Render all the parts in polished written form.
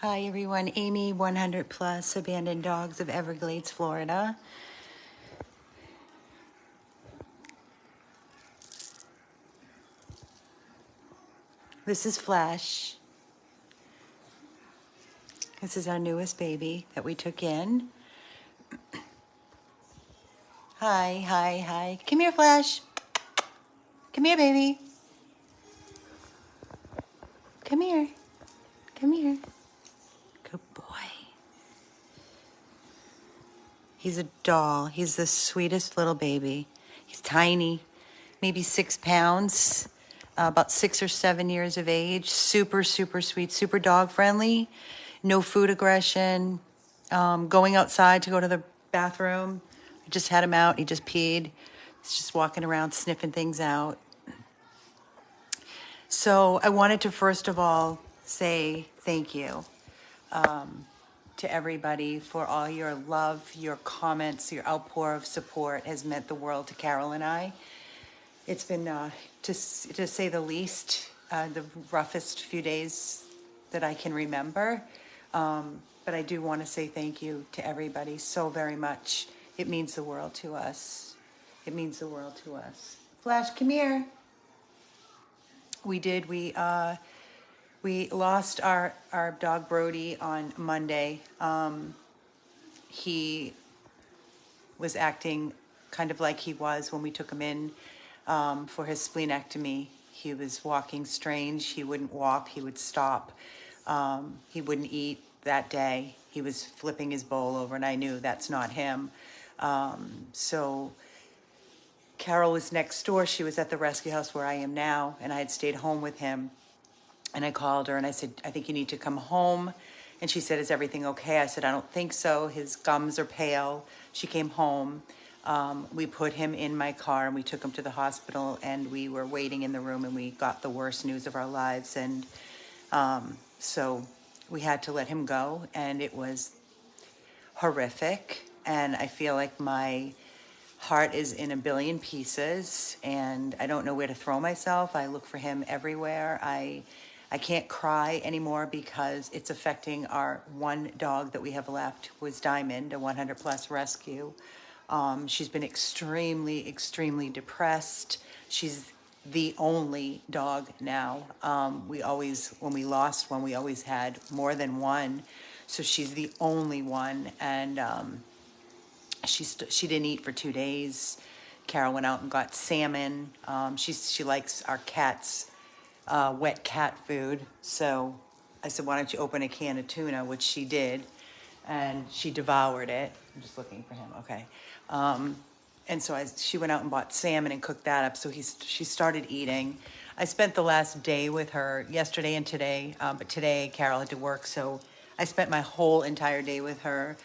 Hi everyone, Amy, 100 Plus Abandoned Dogs of Everglades, Florida. This is Flash. This is our newest baby that we took in. Hi, hi, hi. Come here, Flash. Come here, baby. Come here. Come here. Good boy. He's a doll. He's the sweetest little baby. He's tiny, maybe 6 pounds, about 6 or 7 years of age. Super, super sweet, super dog friendly. No food aggression. Going outside to go to the bathroom. I just had him out. He just peed. He's just walking around sniffing things out. So I wanted to first of all say thank you to everybody for all your love, your comments, your outpour of support has meant the world to Carol and I. It's been, to say the least, the roughest few days that I can remember. But I do want to say thank you to everybody so very much. It means the world to us. It means the world to us. Flash, come here. We lost our dog Brody on Monday. He was acting kind of like he was when we took him in for his splenectomy. He was walking strange. He wouldn't walk. He would stop. He wouldn't eat that day. He was flipping his bowl over, and I knew that's not him. So Carol was next door. She was at the rescue house where I am now, and I had stayed home with him. And I called her and I said, I think you need to come home. And she said, is everything okay? I said, I don't think so. His gums are pale. She came home. We put him in my car and we took him to the hospital, and we were waiting in the room, and we got the worst news of our lives. And so we had to let him go, and it was horrific. And I feel like my heart is in a billion pieces, and I don't know where to throw myself. I look for him everywhere. I can't cry anymore because it's affecting our one dog that we have left, was Diamond, a 100 Plus rescue. She's been extremely, extremely depressed. She's the only dog now. When we lost one, we always had more than one. So she's the only one. And she didn't eat for 2 days. Carol went out and got salmon. She likes our cat's wet cat food. So I said, why don't you open a can of tuna, which she did, and she devoured it. I'm just looking for him. Okay. And so she went out and bought salmon and cooked that up. So she started eating. I spent the last day with her yesterday and today, but today Carol had to work, so I spent my whole entire day with her,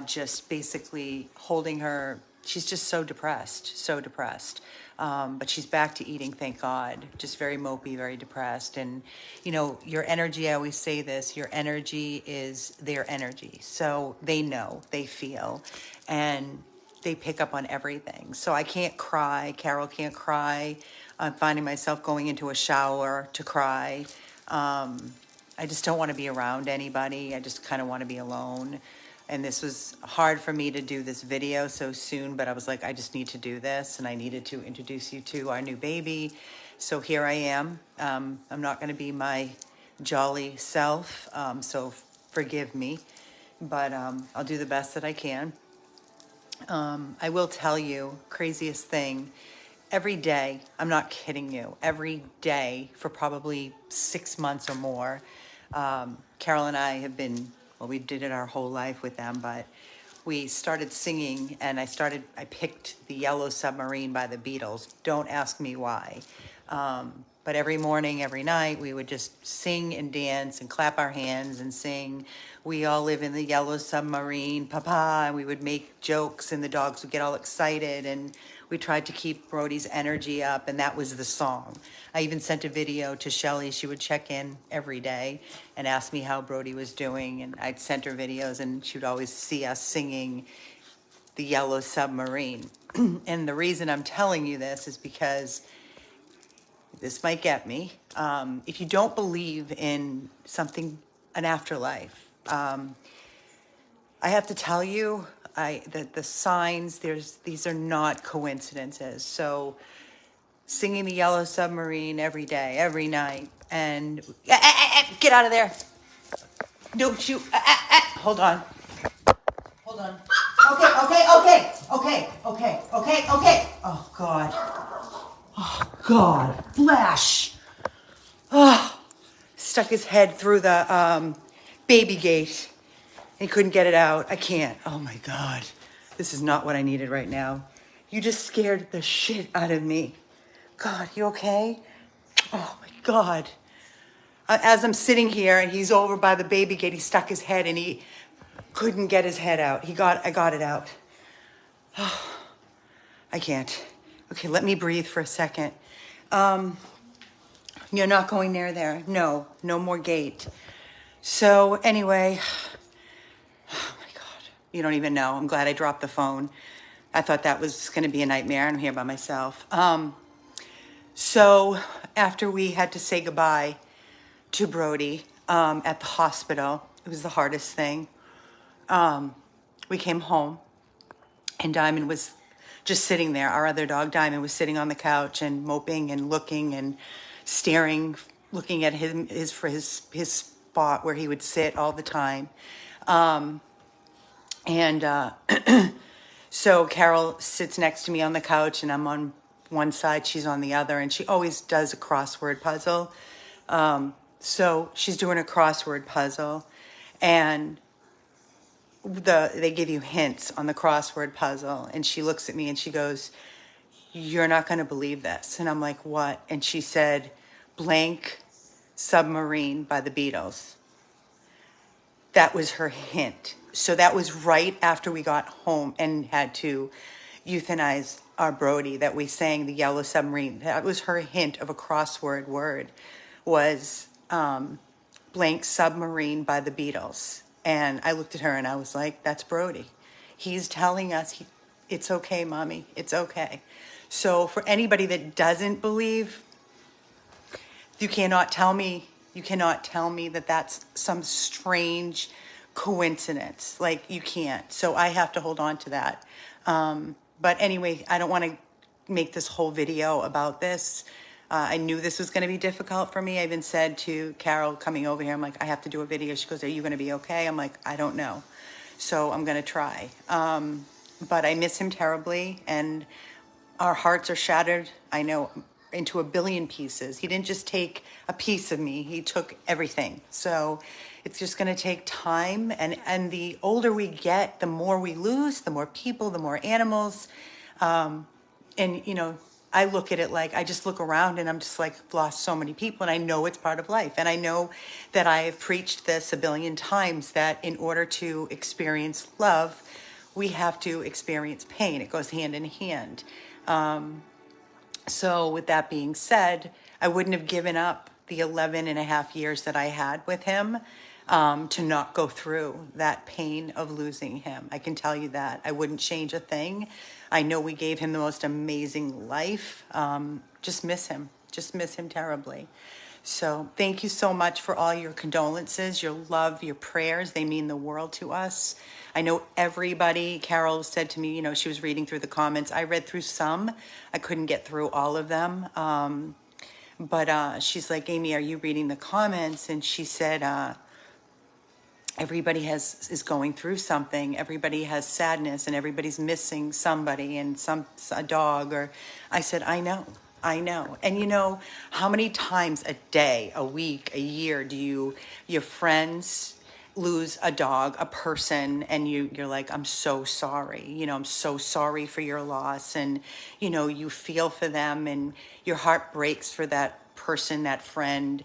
just basically holding her. She's just so depressed, so depressed. But she's back to eating, thank God. Just very mopey, very depressed. And, you know, your energy, I always say this, your energy is their energy. So they know, they feel, and they pick up on everything. So I can't cry. Carol can't cry. I'm finding myself going into a shower to cry. I just don't want to be around anybody. I just kind of want to be alone. And this was hard for me to do this video so soon, but I was like, I just need to do this, and I needed to introduce you to our new baby. So here I am. I'm not going to be my jolly self, so forgive me, but I'll do the best that I can. I will tell you, craziest thing, every day, I'm not kidding you, every day for probably 6 months or more, Carol and I have been, well, we did it our whole life with them, but we started singing, and I picked the Yellow Submarine by the Beatles. Don't ask me why. But every morning, every night, we would just sing and dance and clap our hands and sing, "We all live in the yellow submarine, papa," and we would make jokes, and the dogs would get all excited, and we tried to keep Brody's energy up, and that was the song. I even sent a video to Shelly. She would check in every day and ask me how Brody was doing, and I'd sent her videos, and she would always see us singing the Yellow Submarine. And the reason I'm telling you this is because this might get me. If you don't believe in something, an afterlife. I have to tell you, that the signs, these are not coincidences. So singing the Yellow Submarine every day, every night, and get out of there. Don't you, hold on. Hold on. Okay. Oh, God. Oh, God. Flash. Oh, stuck his head through the baby gate. He couldn't get it out. I can't. Oh, my God. This is not what I needed right now. You just scared the shit out of me. God, you okay? Oh, my God. As I'm sitting here and he's over by the baby gate, he stuck his head and he couldn't get his head out. I got it out. Oh, I can't. Okay, let me breathe for a second. You're not going near there. No more gate. So anyway, oh my God, you don't even know. I'm glad I dropped the phone. I thought that was going to be a nightmare. I'm here by myself. So after we had to say goodbye to Brody at the hospital, it was the hardest thing. We came home and Diamond was just sitting there. Our other dog, Diamond, was sitting on the couch and moping and looking and staring, looking at his spot where he would sit all the time. So Carol sits next to me on the couch and I'm on one side, she's on the other, and she always does a crossword puzzle. So she's doing a crossword puzzle and they give you hints on the crossword puzzle, and she looks at me and she goes, "You're not going to believe this." And I'm like, "What?" And she said, "Blank Submarine" by the Beatles. That was her hint. So that was right after we got home and had to euthanize our Brody, that we sang the Yellow Submarine. That was her hint of a crossword word, was Blank Submarine by the Beatles. And I looked at her and I was like, that's Brody. He's telling us, it's okay, Mommy, it's okay. So for anybody that doesn't believe, you cannot tell me that that's some strange coincidence. Like, you can't. So I have to hold on to that. But anyway, I don't want to make this whole video about this. I knew this was going to be difficult for me. I even said to Carol coming over here, I'm like, I have to do a video. She goes, "Are you going to be okay?" I'm like, I don't know. So I'm going to try. But I miss him terribly, and our hearts are shattered, I know, into a billion pieces. He didn't just take a piece of me, he took everything. So it's just going to take time. And the older we get, the more we lose, the more people, the more animals. And, you know, I look at it like, I just look around and I'm just like, I've lost so many people, and I know it's part of life. And I know that I have preached this a billion times, that in order to experience love, we have to experience pain. It goes hand in hand. So with that being said, I wouldn't have given up the 11 and a half years that I had with him to not go through that pain of losing him. I can tell you that. I wouldn't change a thing. I know we gave him the most amazing life. Just miss him terribly. So thank you so much for all your condolences, your love, your prayers. They mean the world to us. I know everybody, Carol said to me, you know, she was reading through the comments. I read through some. I couldn't get through all of them. But she's like, "Amy, are you reading the comments?" And she said, everybody is going through something. Everybody has sadness, and everybody's missing somebody, and a dog. Or I said, I know. And you know, how many times a day, a week, a year do your friends lose a dog, a person, and you're like, I'm so sorry. You know, I'm so sorry for your loss. And, you know, you feel for them and your heart breaks for that person, that friend.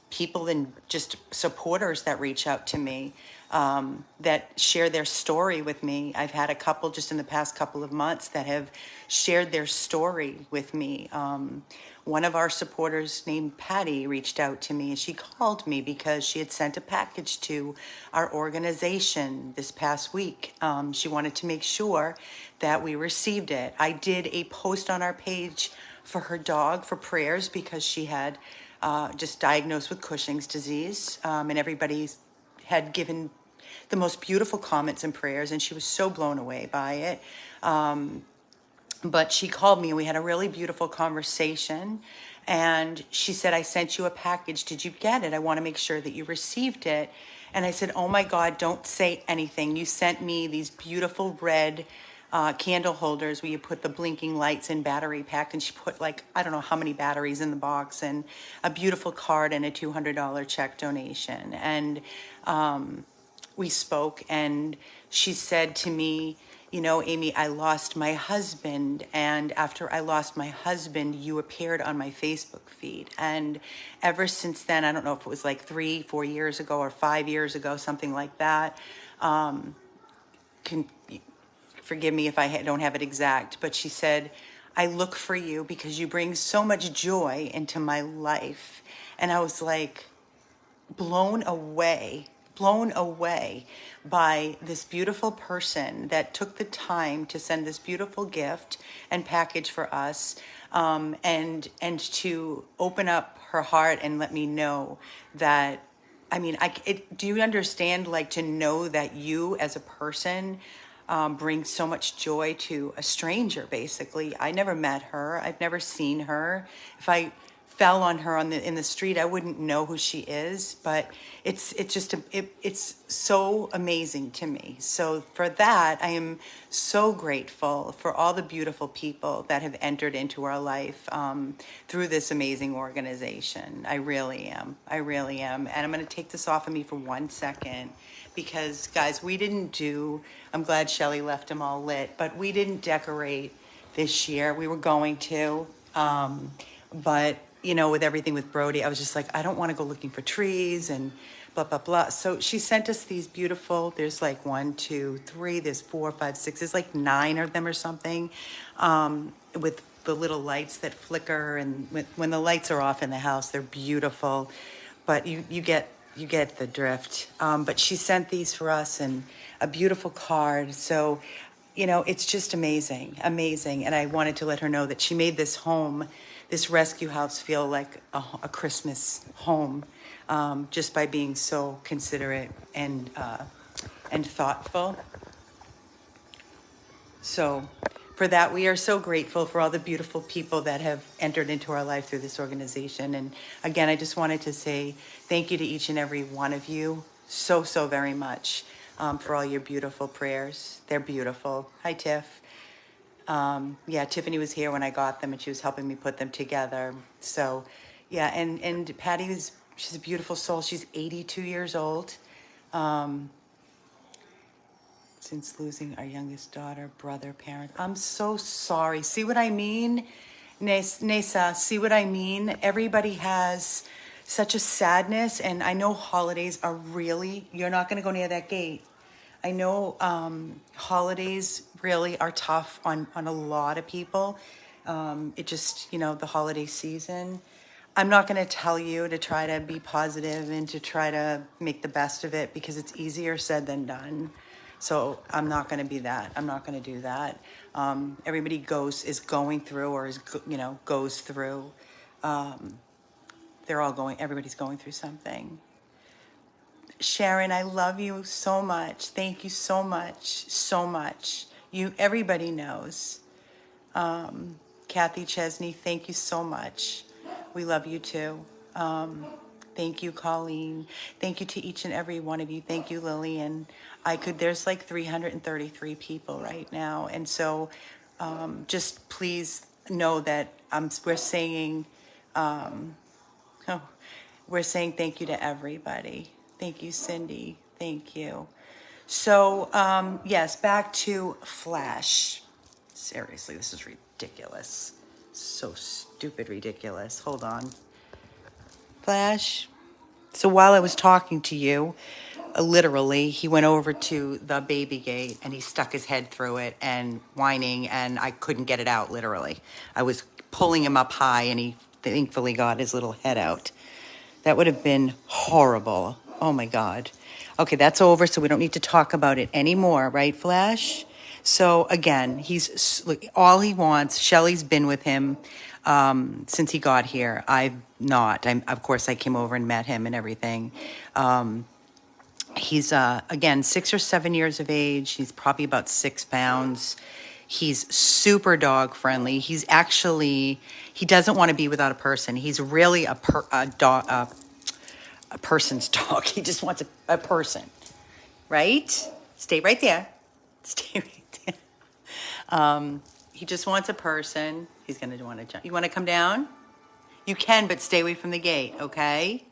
People and just supporters that reach out to me, that share their story with me. I've had a couple just in the past couple of months that have shared their story with me. One of our supporters named Patty reached out to me, and she called me because she had sent a package to our organization this past week. She wanted to make sure that we received it. I did a post on our page for her dog for prayers because she had just diagnosed with Cushing's disease, and everybody had given the most beautiful comments and prayers, and she was so blown away by it. But she called me and we had a really beautiful conversation. And she said, I sent you a package. Did you get it? I want to make sure that you received it. And I said, oh my God, don't say anything. You sent me these beautiful red candle holders where you put the blinking lights in battery packed. And she put like, I don't know how many batteries in the box, and a beautiful card and a $200 check donation. And we spoke, and she said to me, you know, Amy, I lost my husband, and after I lost my husband, you appeared on my Facebook feed. And ever since then, I don't know if it was like 3-4 years ago or 5 years ago, something like that. Can forgive me if I don't have it exact, but she said, I look for you because you bring so much joy into my life. And I was like blown away by this beautiful person that took the time to send this beautiful gift and package for us, and to open up her heart and let me know that, I mean, do you understand, like, to know that you as a person bring so much joy to a stranger, basically. I never met her. I've never seen her. If I fell on her in the street, I wouldn't know who she is, but it's so amazing to me. So for that, I am so grateful for all the beautiful people that have entered into our life through this amazing organization. I really am. And I'm going to take this off of me for 1 second because, guys, I'm glad Shelly left them all lit, but we didn't decorate this year. We were going to, but you know, with everything with Brody, I was just like, I don't want to go looking for trees and blah, blah, blah. So she sent us these beautiful, there's like 1, 2, 3, there's 4, 5, 6, there's like 9 of them or something, with the little lights that flicker. And when the lights are off in the house, they're beautiful, but you get the drift. But she sent these for us and a beautiful card. So, you know, it's just amazing. And I wanted to let her know that she made this rescue house feel like a Christmas home, just by being so considerate and thoughtful. So for that, we are so grateful for all the beautiful people that have entered into our life through this organization. And again, I just wanted to say thank you to each and every one of you so very much for all your beautiful prayers. They're beautiful. Hi, Tiff. Yeah, Tiffany was here when I got them and she was helping me put them together. So, yeah, and Patty she's a beautiful soul. She's 82 years old. Since losing our youngest daughter, brother, parent. I'm so sorry. See what I mean? Nesa, see what I mean? Everybody has such a sadness, and I know holidays are you're not going to go near that gate. I know holidays really are tough on a lot of people. It just, you know, the holiday season. I'm not going to tell you to try to be positive and to try to make the best of it because it's easier said than done. So I'm not going to be that. I'm not going to do that. Everybody is going through or is, you know, goes through. Everybody's going through something. Sharon, I love you so much. Thank you so much. Everybody knows. Kathy Chesney, thank you so much. We love you too. Thank you, Colleen. Thank you to each and every one of you. Thank you, Lillian. There's like 333 people right now. And so just please know that we're saying thank you to everybody. Thank you, Cindy. Thank you. So, yes, back to Flash. Seriously, this is ridiculous. So stupid ridiculous. Hold on. Flash. So while I was talking to you, literally, he went over to the baby gate and he stuck his head through it and whining, and I couldn't get it out, literally. I was pulling him up high and he thankfully got his little head out. That would have been horrible. Oh my God. Okay, that's over, so we don't need to talk about it anymore, right, Flash? So again, all he wants, Shelly's been with him. since he got here. I've not. Of course, I came over and met him and everything. He's, again, 6 or 7 years of age. He's probably about 6 pounds. He's super dog friendly. He's actually, he doesn't want to be without a person. He's really a person's dog. He just wants a person, right? Stay right there. Stay right there. He just wants a person. He's going to want to jump. You want to come down? You can, but stay away from the gate, okay?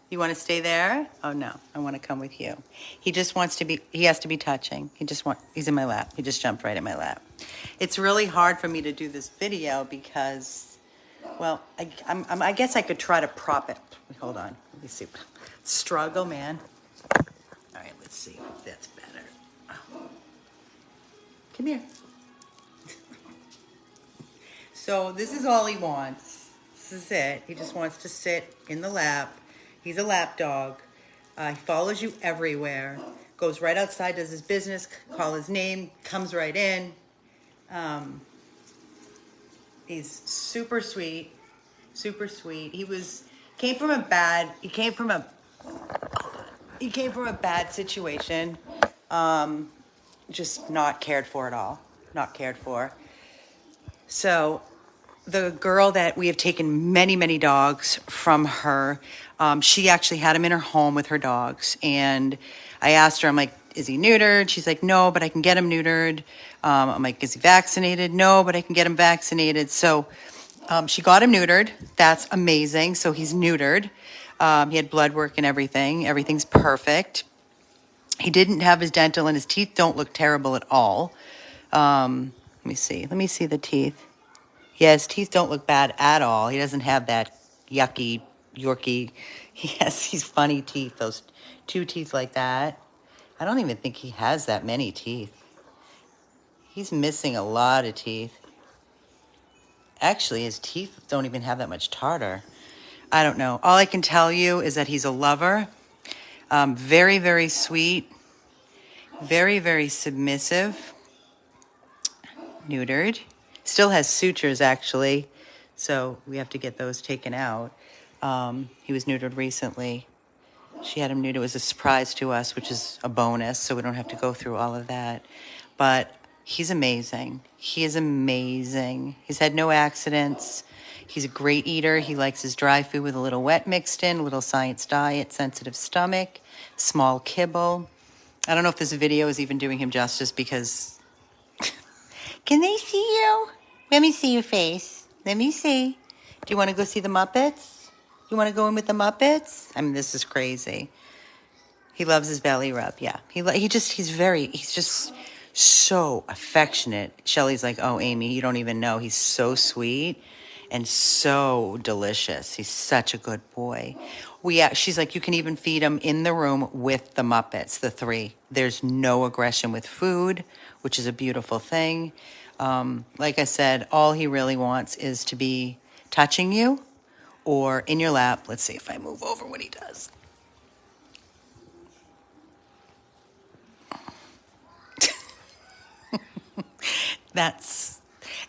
You want to stay there? Oh, no. I want to come with you. He just wants to be, he has to be touching. He's in my lap. He just jumped right in my lap. It's really hard for me to do this video because, well, I guess I could try to prop it. Hold on. Let me see. Struggle, man. All right, let's see if that's better. Oh. Come here. So this is all he wants. This is it. He just wants to sit in the lap. He's a lap dog. He follows you everywhere. Goes right outside, does his business, call his name, comes right in. He's super sweet. Super sweet. He came from a bad situation. Just not cared for at all. Not cared for. So the girl that we have taken many, many dogs from her, she actually had him in her home with her dogs. And I asked her, I'm like, is he neutered? She's like, no, but I can get him neutered. I'm like, is he vaccinated? No, but I can get him vaccinated. So she got him neutered. That's amazing. So he's neutered. He had blood work and everything. Everything's perfect. He didn't have his dental, and his teeth don't look terrible at all. Let me see. Let me see the teeth. Yeah, his teeth don't look bad at all. He doesn't have that yucky Yorkie. He has these funny teeth, those 2 teeth like that. I don't even think he has that many teeth. He's missing a lot of teeth. Actually, his teeth don't even have that much tartar. I don't know. All I can tell you is that he's a lover. Very, very sweet. Very, very submissive. Neutered. Still has sutures, actually. So we have to get those taken out. He was neutered recently. She had him neutered. It was a surprise to us, which is a bonus, so we don't have to go through all of that. But he's amazing. He is amazing. He's had no accidents. He's a great eater. He likes his dry food with a little wet mixed in, a little science diet, sensitive stomach, small kibble. I don't know if this video is even doing him justice because... Can they see you? Let me see your face. Let me see. Do you want to go see the Muppets? You want to go in with the Muppets? I mean, this is crazy. He loves his belly rub. Yeah. He's just so affectionate. Shelly's like, oh, Amy, you don't even know. He's so sweet and so delicious. He's such a good boy. She's like, you can even feed him in the room with the Muppets, the 3. There's no aggression with food, which is a beautiful thing. Like I said, all he really wants is to be touching you or in your lap. Let's see if I move over what he does.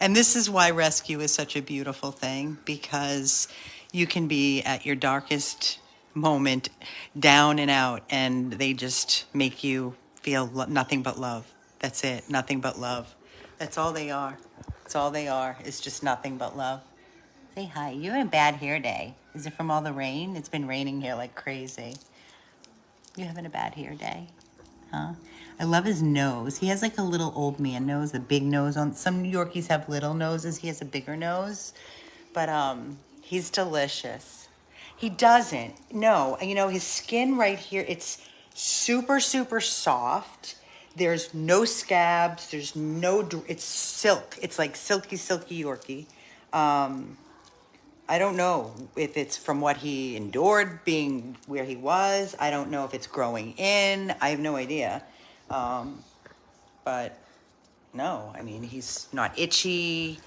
And this is why rescue is such a beautiful thing, because you can be at your darkest moment, down and out, and they just make you feel nothing but love. That's it, nothing but love. That's all they are. That's all they are. It's just nothing but love. Say hi. You're having a bad hair day. Is it from all the rain? It's been raining here like crazy. You having a bad hair day? Huh? I love his nose. He has like a little old man nose, a big nose on. Some Yorkies have little noses. He has a bigger nose. But he's delicious. He doesn't. No. You know, his skin right here, it's super, super soft. There's no scabs. There's no, it's silk. It's like silky, silky Yorkie. I don't know if it's from what he endured being where he was. I don't know if it's growing in. I have no idea. But no, I mean, he's not itchy.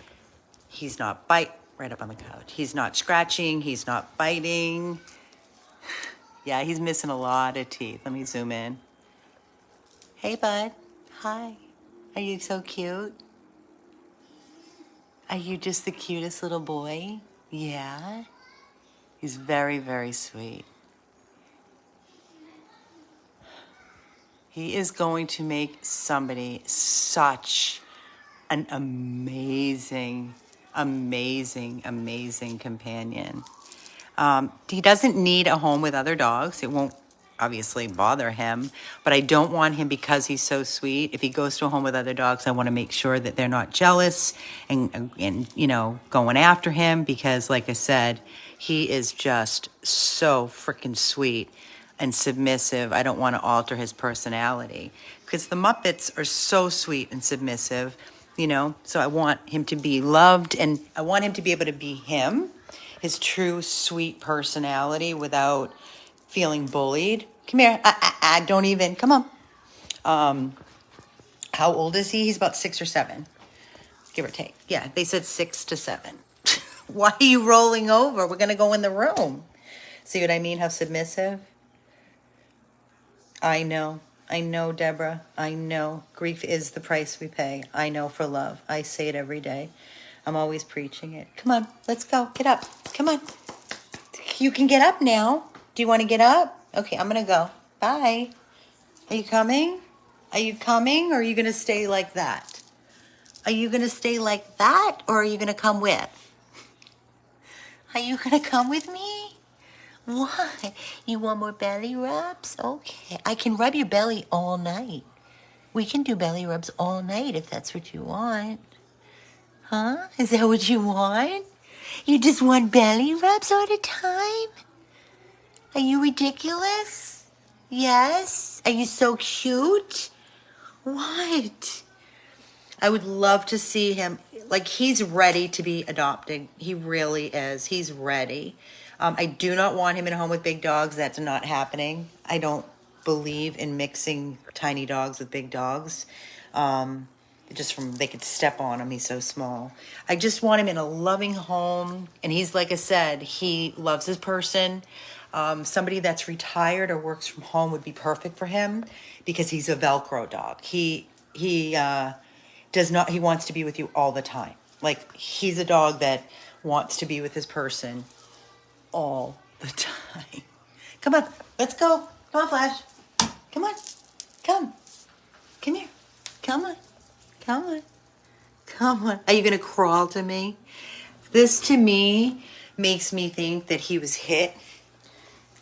He's not right up on the couch. He's not scratching. He's not biting. Yeah, he's missing a lot of teeth. Let me zoom in. Hey, bud. Hi. Are you so cute? Are you just the cutest little boy? Yeah. He's very, very sweet. He is going to make somebody such an amazing, amazing, amazing companion. He doesn't need a home with other dogs. It won't obviously bother him, but I don't want him, because he's so sweet. If he goes to a home with other dogs, I want to make sure that they're not jealous and you know, going after him, because like I said, he is just so freaking sweet and submissive. I don't want to alter his personality, because the Muppets are so sweet and submissive, you know, so I want him to be loved, and I want him to be able to be him, his true sweet personality, without feeling bullied. Come here. I don't even. Come on. How old is he? He's about 6 or 7, give or take. Yeah, they said 6 to 7. Why are you rolling over? We're going to go in the room. See what I mean? How submissive? I know. I know, Deborah. I know. Grief is the price we pay. I know, for love. I say it every day. I'm always preaching it. Come on, let's go. Get up. Come on. You can get up now. Do you want to get up? Okay, I'm going to go. Bye. Are you coming? Are you coming, or are you going to stay like that? Are you going to stay like that, or are you going to come with? Are you going to come with me? Why? You want more belly rubs? Okay. I can rub your belly all night. We can do belly rubs all night if that's what you want. Huh? Is that what you want? You just want belly rubs all the time? Are you ridiculous? Yes? Are you so cute? What? I would love to see him. Like, he's ready to be adopted. He really is. He's ready. I do not want him in a home with big dogs. That's not happening. I don't believe in mixing tiny dogs with big dogs. Just from, they could step on him. He's so small. I just want him in a loving home. And he's, like I said, he loves his person. Somebody that's retired or works from home would be perfect for him, because he's a Velcro dog. He does not, he wants to be with you all the time. Like, he's a dog that wants to be with his person all the time. Come on, let's go. Come on, Flash. Come on. Come. Come here. Come on. Come on. Come on. Are you going to crawl to me? This, to me, makes me think that he was hit.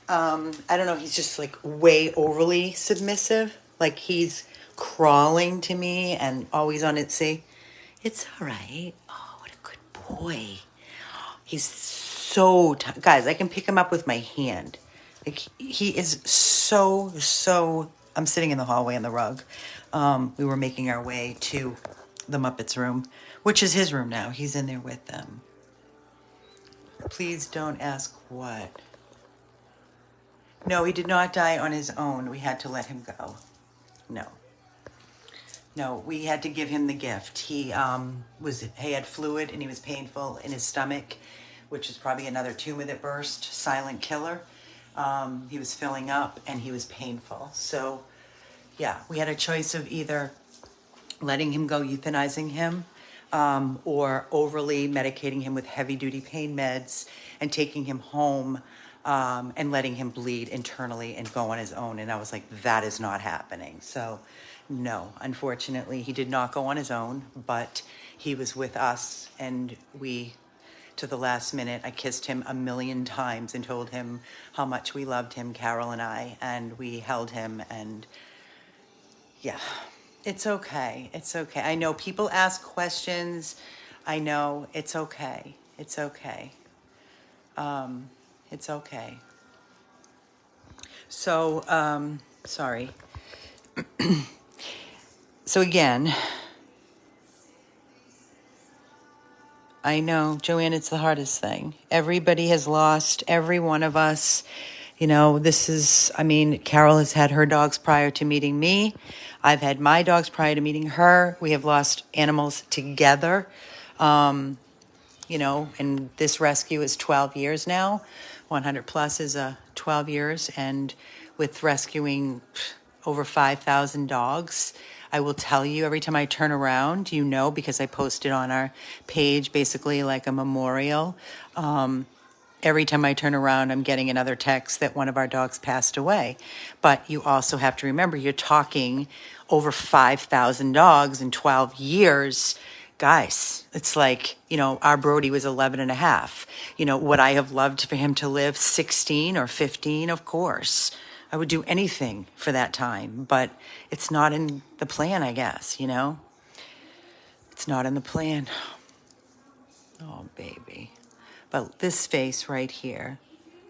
I don't know. He's just like way overly submissive. Like, he's crawling to me and always on it. See, it's all right. Oh, what a good boy. He's so guys, I can pick him up with my hand. Like, he is so. I'm sitting in the hallway on the rug. We were making our way to the Muppets room, which is his room now. He's in there with them. Please don't ask what. No, he did not die on his own. We had to let him go. No, we had to give him the gift. He had fluid, and he was painful in his stomach, which is probably another tumor that burst. Silent killer. He was filling up, and he was painful. So, yeah, we had a choice of either letting him go, euthanizing him, or overly medicating him with heavy-duty pain meds and taking him home, and letting him bleed internally and go on his own. And I was like, that is not happening. So, no, unfortunately, he did not go on his own, but he was with us, and we, to the last minute, I kissed him 1,000,000 times and told him how much we loved him, Carol and I, and we held him, and yeah, it's okay. It's okay. I know people ask questions. I know. It's okay. It's okay. It's okay. So, sorry. So again, I know, Joanne, it's the hardest thing. Everybody has lost, every one of us. You know, Carol has had her dogs prior to meeting me. I've had my dogs prior to meeting her. We have lost animals together. And this rescue is 12 years now. 100 plus is 12 years. And with rescuing over 5,000 dogs. I will tell you every time I turn around, you know, because I posted on our page basically like a memorial. Every time I turn around, I'm getting another text that one of our dogs passed away. But you also have to remember, you're talking over 5,000 dogs in 12 years. Guys, it's like, you know, our Brody was 11 and a half. You know, would I have loved for him to live 16 or 15? Of course. I would do anything for that time, but it's not in the plan, I guess, you know? It's not in the plan. Oh, baby. But this face right here,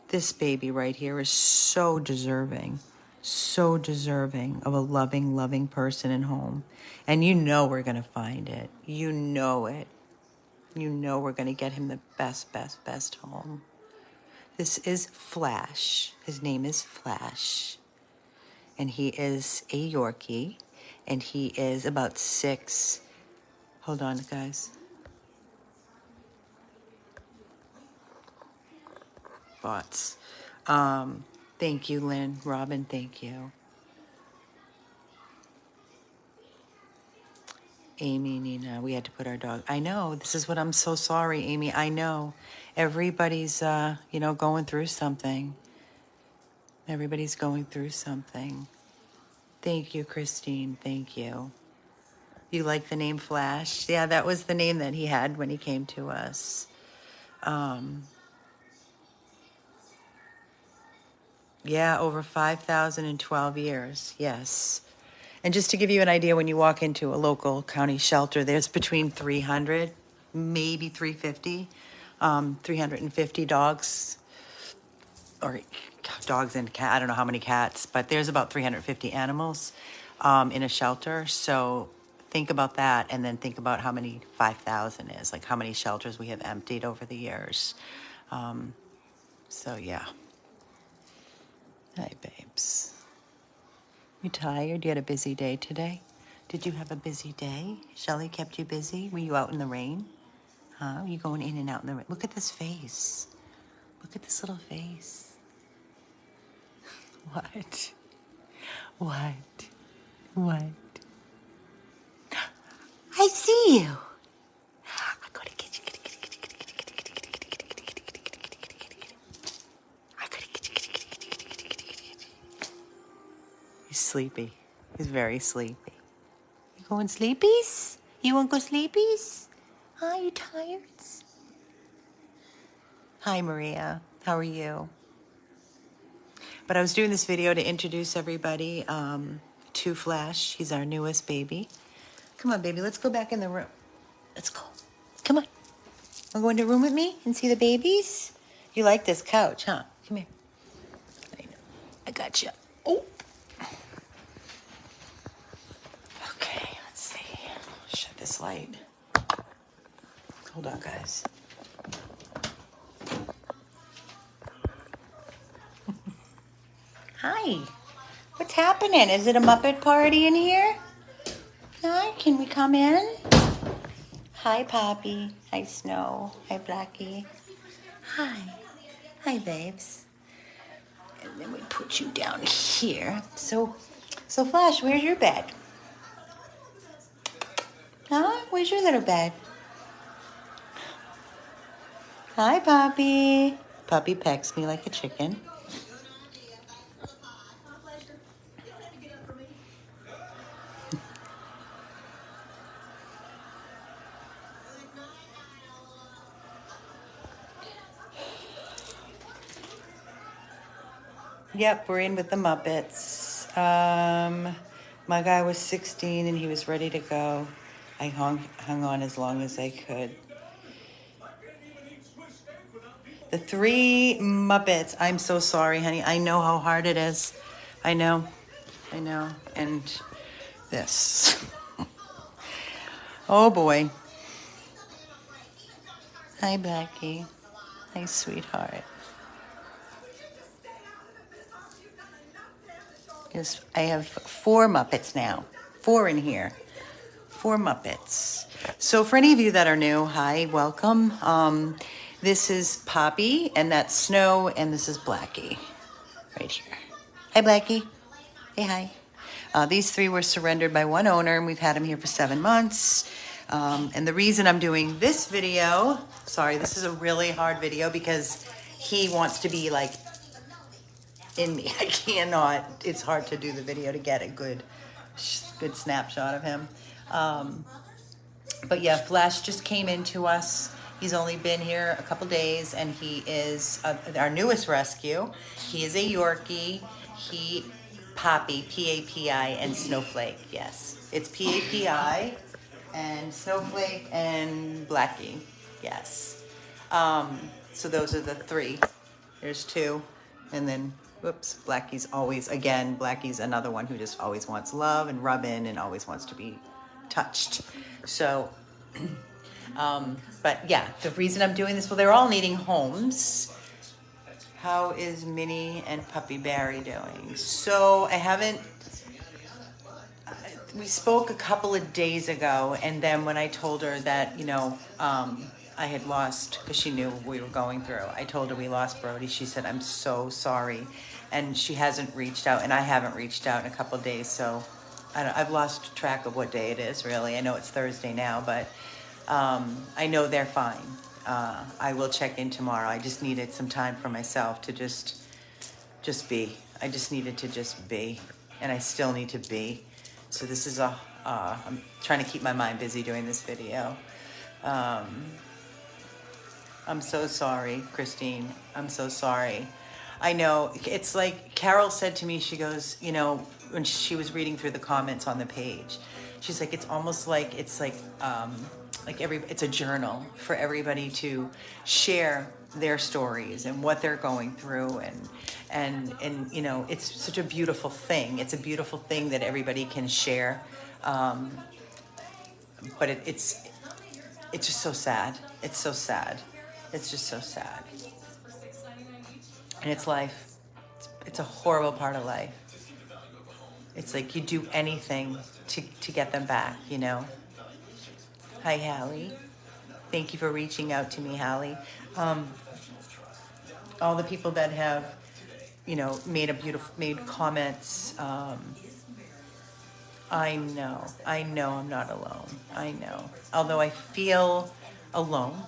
this baby right here is so deserving of a loving, loving person and home. And you know we're going to find it. You know it. You know we're going to get him the best, best, best home. This is Flash. His name is Flash. And he is a Yorkie. And he is about 6. Hold on, guys. Thoughts. Thank you, Lynn. Robin, thank you. Amy, Nina, we had to put our dog. I know. This is what I'm so sorry, Amy. I know. Everybody's, you know, going through something. Everybody's going through something. Thank you, Christine. Thank you. You like the name Flash? Yeah, that was the name that he had when he came to us. Yeah, over 5,000 in 12 years. Yes. And just to give you an idea, when you walk into a local county shelter, there's between 300, maybe 350, 350 dogs, or dogs and cat. I don't know how many cats, but there's about 350 animals in a shelter. So think about that, and then think about how many 5,000 is, like how many shelters we have emptied over the years. So yeah. Hi, babes. You tired? You had a busy day today? Did you have a busy day? Shelly kept you busy? Were you out in the rain? Huh? You going in and out in the rain? Look at this face. Look at this little face. What? What? What? I see you. I gotta get you. He's sleepy. He's very sleepy. You going sleepies? You want to go sleepies? Huh? You tired? Hi, Maria. How are you? But I was doing this video to introduce everybody to Flash. He's our newest baby. Come on, baby. Let's go back in the room. Let's go. Come on. Want to go into the room with me and see the babies? You like this couch, huh? Come here. I got you. Oh. Okay, let's see. Shut this light. Hold on, guys. Hi. What's happening? Is it a Muppet party in here? Hi, can we come in? Hi, Poppy. Hi, Snow. Hi, Blackie. Hi. Hi, babes. And then we put you down here. So Flash, where's your bed? Huh? Where's your little bed? Hi, Poppy. Puppy pecks me like a chicken. Yep, we're in with the Muppets. My guy was 16 and he was ready to go. I hung on as long as I could. The 3 Muppets. I'm so sorry, honey. I know how hard it is. I know. And this. Oh, boy. Hi, Blackie. Hi, sweetheart. I have 4 Muppets now. 4 in here. 4 Muppets. So for any of you that are new, hi, welcome. This is Poppy, and that's Snow, and this is Blackie. Right here. Hi, Blackie. Hey, hi. These 3 were surrendered by one owner, and we've had them here for 7 months. And the reason I'm doing this video, sorry, this is a really hard video because he wants to be like in me. I cannot, it's hard to do the video to get a good snapshot of him. But yeah, Flash just came into us. He's only been here a couple days, and he is our newest rescue. He is a Yorkie. Poppy, P-A-P-I, and Snowflake, yes. It's P-A-P-I, and Snowflake, and Blackie, yes. So those are the 3. There's 2, and then, whoops, Blackie's another one who just always wants love and rub in and always wants to be touched. So, but yeah, the reason I'm doing this, well, they're all needing homes. How is Minnie and Puppy Barry doing? So we spoke a couple of days ago, and then when I told her that, I had lost, because she knew we were going through, I told her we lost Brody. She said, I'm so sorry. And she hasn't reached out, and I haven't reached out in a couple of days, so I've lost track of what day it is, really. I know it's Thursday now, but I know they're fine. I will check in tomorrow. I just needed some time for myself to just be. I just needed to just be, and I still need to be. So this is I'm trying to keep my mind busy doing this video. I'm so sorry, Christine. I'm so sorry. I know, it's like Carol said to me, she goes, when she was reading through the comments on the page, she's like, it's almost like, it's like it's a journal for everybody to share their stories and what they're going through, and it's such a beautiful thing. It's a beautiful thing that everybody can share, but it's just so sad. It's so sad. It's just so sad. And it's life. It's a horrible part of life. It's like you do anything to get them back, Hi, Hallie. Thank you for reaching out to me, Hallie. All the people that have, made comments. I know I'm not alone. I know. Although I feel alone,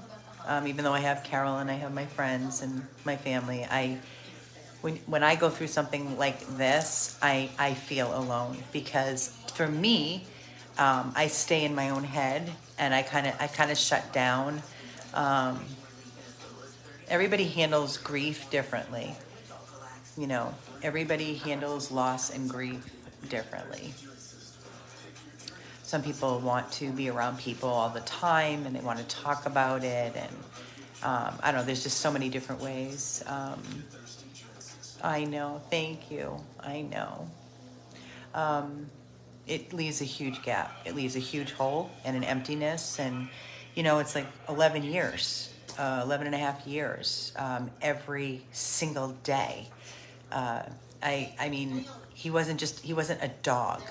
even though I have Carol and I have my friends and my family, when I go through something like this, I feel alone, because for me, I stay in my own head, and I kind of shut down. Everybody handles grief differently. Everybody handles loss and grief differently. Some people want to be around people all the time, and they want to talk about it, and I don't know, there's just so many different ways. I know, thank you, I know. It leaves a huge gap. It leaves a huge hole and an emptiness, and it's like 11 years, 11 and a half years, every single day. I mean, he wasn't a dog.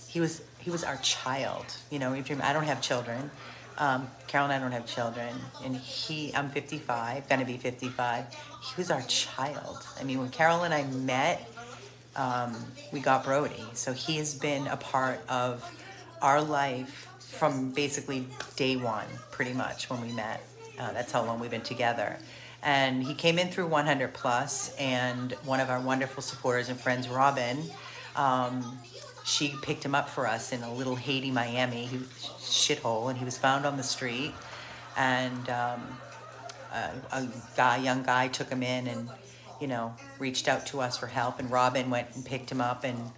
He was our child. I don't have children. Carol and I don't have children, and I'm 55, gonna be 55. He was our child. I mean, when Carol and I met, we got Brody. So he has been a part of our life from basically day one, pretty much, when we met. That's how long we've been together. And he came in through 100 Plus, and one of our wonderful supporters and friends, Robin, she picked him up for us in a little Haiti, Miami shithole, and he was found on the street. And a young guy took him in and, reached out to us for help. And Robin went and picked him up and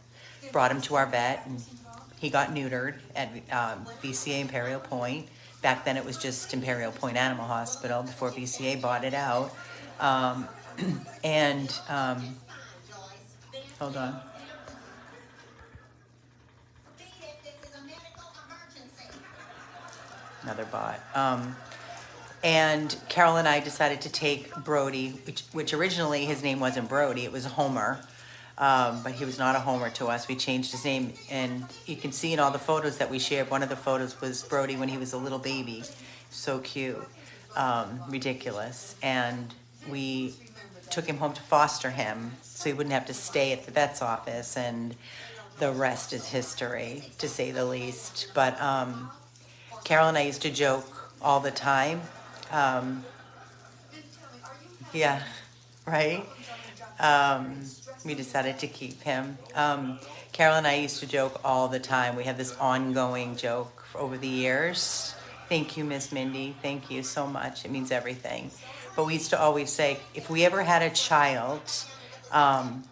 brought him to our vet. And he got neutered at VCA Imperial Point. Back then it was just Imperial Point Animal Hospital before VCA bought it out. Hold on. Another bot. And Carol and I decided to take Brody, which originally his name wasn't Brody, it was Homer. But he was not a Homer to us. We changed his name, and you can see in all the photos that we shared, one of the photos was Brody when he was a little baby. So cute. Ridiculous. And we took him home to foster him so he wouldn't have to stay at the vet's office. And the rest is history, to say the least. But Carol and I used to joke all the time. Um, yeah, right? Um, we decided to keep him. Carol and I used to joke all the time. We have this ongoing joke over the years. Thank you, Miss Mindy. Thank you so much. It means everything. But we used to always say, if we ever had a child, um,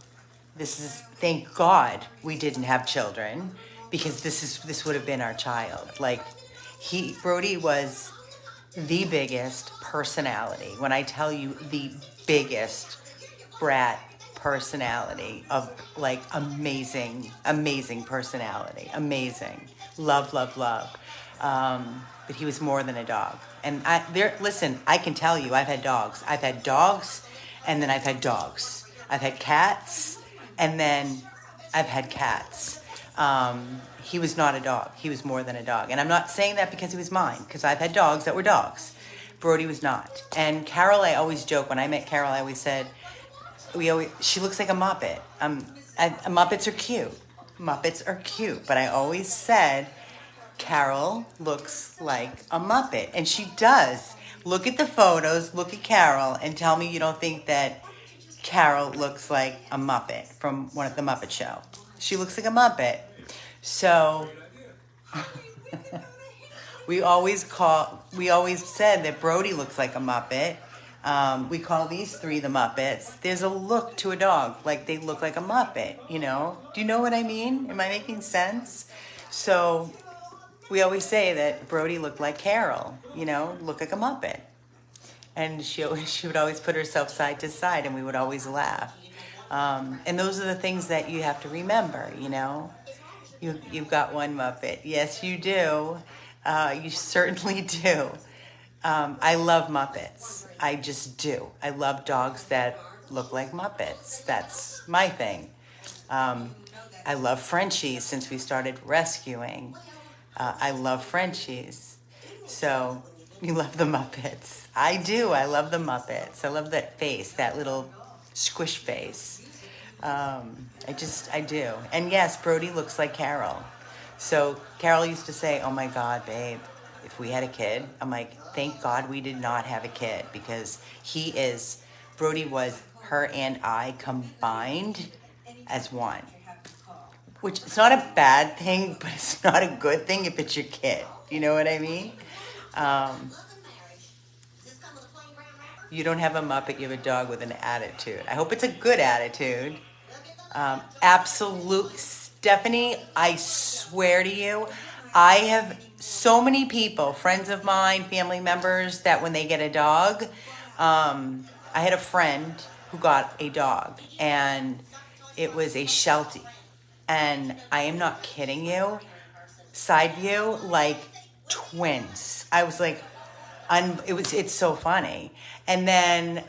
thank God we didn't have children, because this would have been our child. Like, Brody was the biggest personality. When I tell you the biggest brat personality of, like, amazing personality, amazing, love. But he was more than a dog. And listen, I can tell you, I've had dogs. I've had dogs, and then I've had dogs. I've had cats, and then I've had cats. He was not a dog. He was more than a dog. And I'm not saying that because he was mine, because I've had dogs that were dogs. Brody was not. And Carol, I always joke, when I met Carol, I always said, she looks like a Muppet. Muppets are cute. Muppets are cute. But I always said, Carol looks like a Muppet. And she does. Look at the photos, look at Carol, and tell me you don't think that Carol looks like a Muppet from one of the Muppet Show. She looks like a Muppet. So we always said that Brody looks like a Muppet. We call these three the Muppets. There's a look to a dog, like they look like a Muppet, you know? Do you know what I mean? Am I making sense? So we always say that Brody looked like Carol, you know, look like a Muppet. And she would always put herself side to side, and we would always laugh. And those are the things that you have to remember, you know? You've got one Muppet. Yes, you do. You certainly do. I love Muppets. I just do. I love dogs that look like Muppets. That's my thing. I love Frenchies since we started rescuing. I love Frenchies. So you love the Muppets. I do. I love the Muppets. I love that face, that little squish face. I do. And yes, Brody looks like Carol. So Carol used to say, oh my God, babe, if we had a kid, I'm like, thank God we did not have a kid, because Brody was her and I combined as one. Which, it's not a bad thing, but it's not a good thing if it's your kid. You know what I mean? You don't have a Muppet, you have a dog with an attitude. I hope it's a good attitude. Absolute, Stephanie, I swear to you, I have so many people, friends of mine, family members, that when they get a dog, I had a friend who got a dog, and it was a Sheltie. And I am not kidding you, side view, like twins. I was like, it's so funny. And then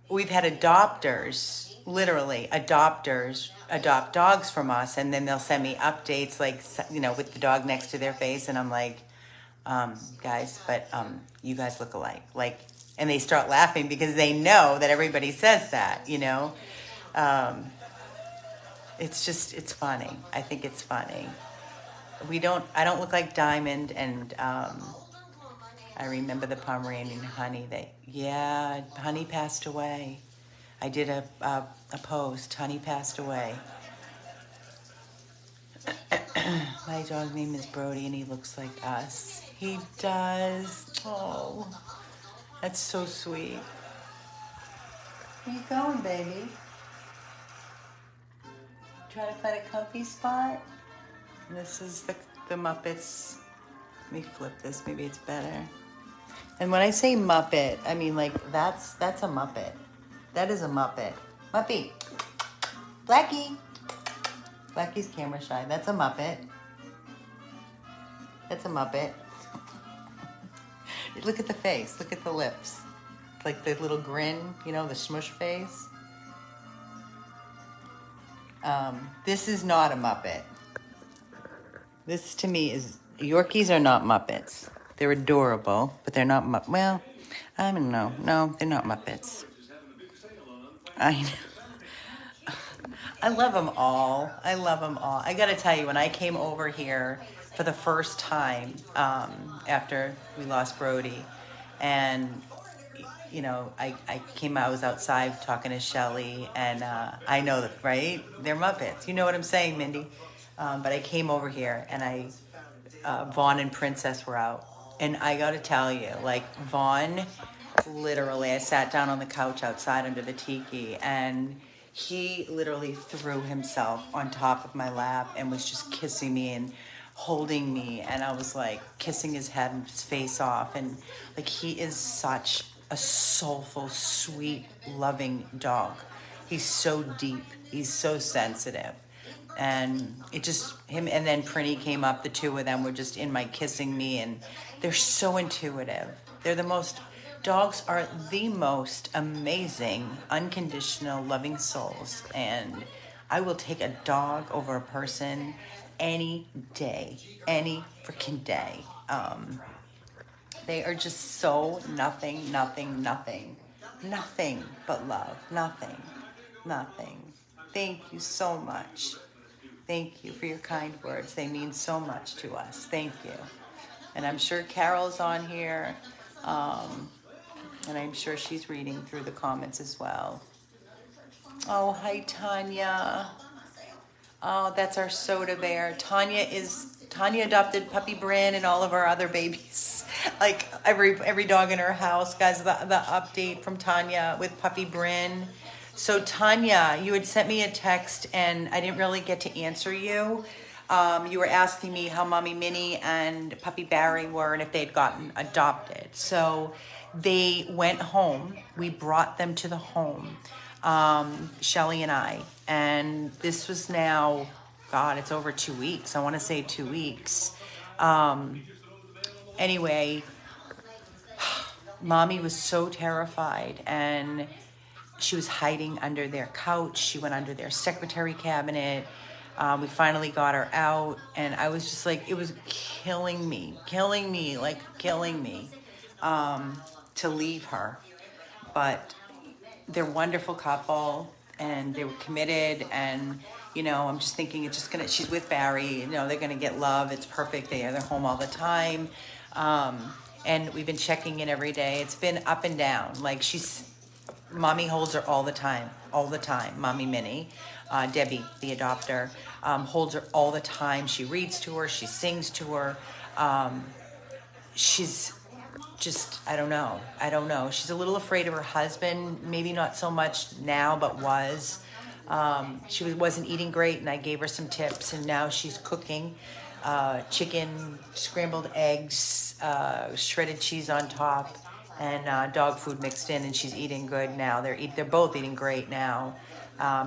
we've had adopters, literally adopters, adopt dogs from us, and then they'll send me updates, like, you know, with the dog next to their face, and I'm like, guys, but you guys look alike, like, and they start laughing because they know that everybody says that, you know. It's funny. I think it's funny. I don't look like Diamond, and I remember the Pomeranian Honey. Honey passed away. I did a post. Honey passed away. My dog name is Brody, and he looks like us. He does. Oh, that's so sweet. Where you going, baby? Try to find a comfy spot. This is the Muppets. Let me flip this. Maybe it's better. And when I say Muppet, I mean, like, that's a Muppet. That is a Muppet. Muppy. Blackie. Blackie's camera shy. That's a Muppet. That's a Muppet. Look at the face. Look at the lips. Like the little grin, you know, the smush face. This is not a Muppet. This, to me, Yorkies are not Muppets. They're adorable, but they're not well, I don't know. No, they're not Muppets. I know. I love them all. I love them all. I got to tell you, when I came over here for the first time after we lost Brody, and you know, I came, I was outside talking to Shelly, and I know that, right? They're Muppets. You know what I'm saying, Mindy? But I came over here, and Vaughn and Princess were out. And I got to tell you, like, Vaughn, literally, I sat down on the couch outside under the tiki, and he literally threw himself on top of my lap and was just kissing me and holding me. And I was like kissing his head and his face off. And like, he is such a soulful, sweet, loving dog. He's so deep, he's so sensitive. And it just, him and then Prinny came up, the two of them were just in my kissing me, and they're so intuitive. They're the most, dogs are the most amazing, unconditional, loving souls. And I will take a dog over a person any day, any freaking day. They are just so nothing, nothing, nothing, nothing but love, nothing, nothing. Thank you so much. Thank you for your kind words. They mean so much to us. Thank you. And I'm sure Carol's on here. And I'm sure she's reading through the comments as well. Oh, hi, Tanya. Oh, that's our soda bear. Tanya adopted puppy Bryn and all of our other babies. Like every dog in her house. Guys, the update from Tanya with puppy Bryn. So Tanya, you had sent me a text and I didn't really get to answer you. You were asking me how Mommy Minnie and Puppy Barry were and if they'd gotten adopted. So they went home. We brought them to the home, Shelly and I. And this was now, God, it's over 2 weeks. I want to say 2 weeks. Anyway, Mommy was so terrified, and she was hiding under their couch. She went under their secretary cabinet. We finally got her out, and I was just like, it was killing me, like killing me to leave her. But they're a wonderful couple, and they were committed, and you know, I'm just thinking it's just gonna, she's with Barry, you know, they're gonna get love. It's perfect. They're home all the time. And we've been checking in every day. It's been up and down. Like Mommy holds her all the time, Mommy Minnie. Debbie, the adopter, holds her all the time. She reads to her, she sings to her. She's just, I don't know. She's a little afraid of her husband, maybe not so much now, but was. She wasn't eating great, and I gave her some tips, and now she's cooking chicken, scrambled eggs, shredded cheese on top, and dog food mixed in, and she's eating good now. They're both eating great now.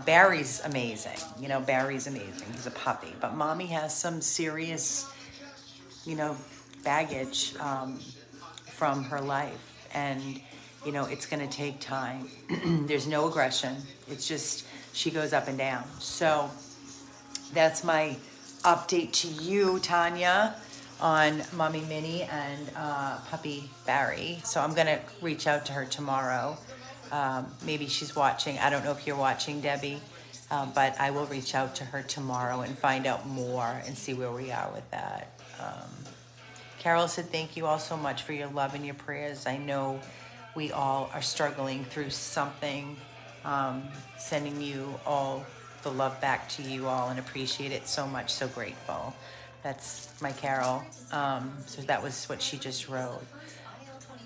Barry's amazing. You know, Barry's amazing. He's a puppy. But Mommy has some serious, you know, baggage from her life. And, you know, it's going to take time. There's no aggression. It's just she goes up and down. So that's my update to you, Tanya, on Mommy Minnie and Puppy Barry. So I'm going to reach out to her tomorrow. Maybe she's watching. I don't know if you're watching, Debbie, but I will reach out to her tomorrow and find out more and see where we are with that. Carol said, thank you all so much for your love and your prayers. I know we all are struggling through something. Sending you all the love back to you all and appreciate it so much. So grateful. That's my Carol. So that was what she just wrote.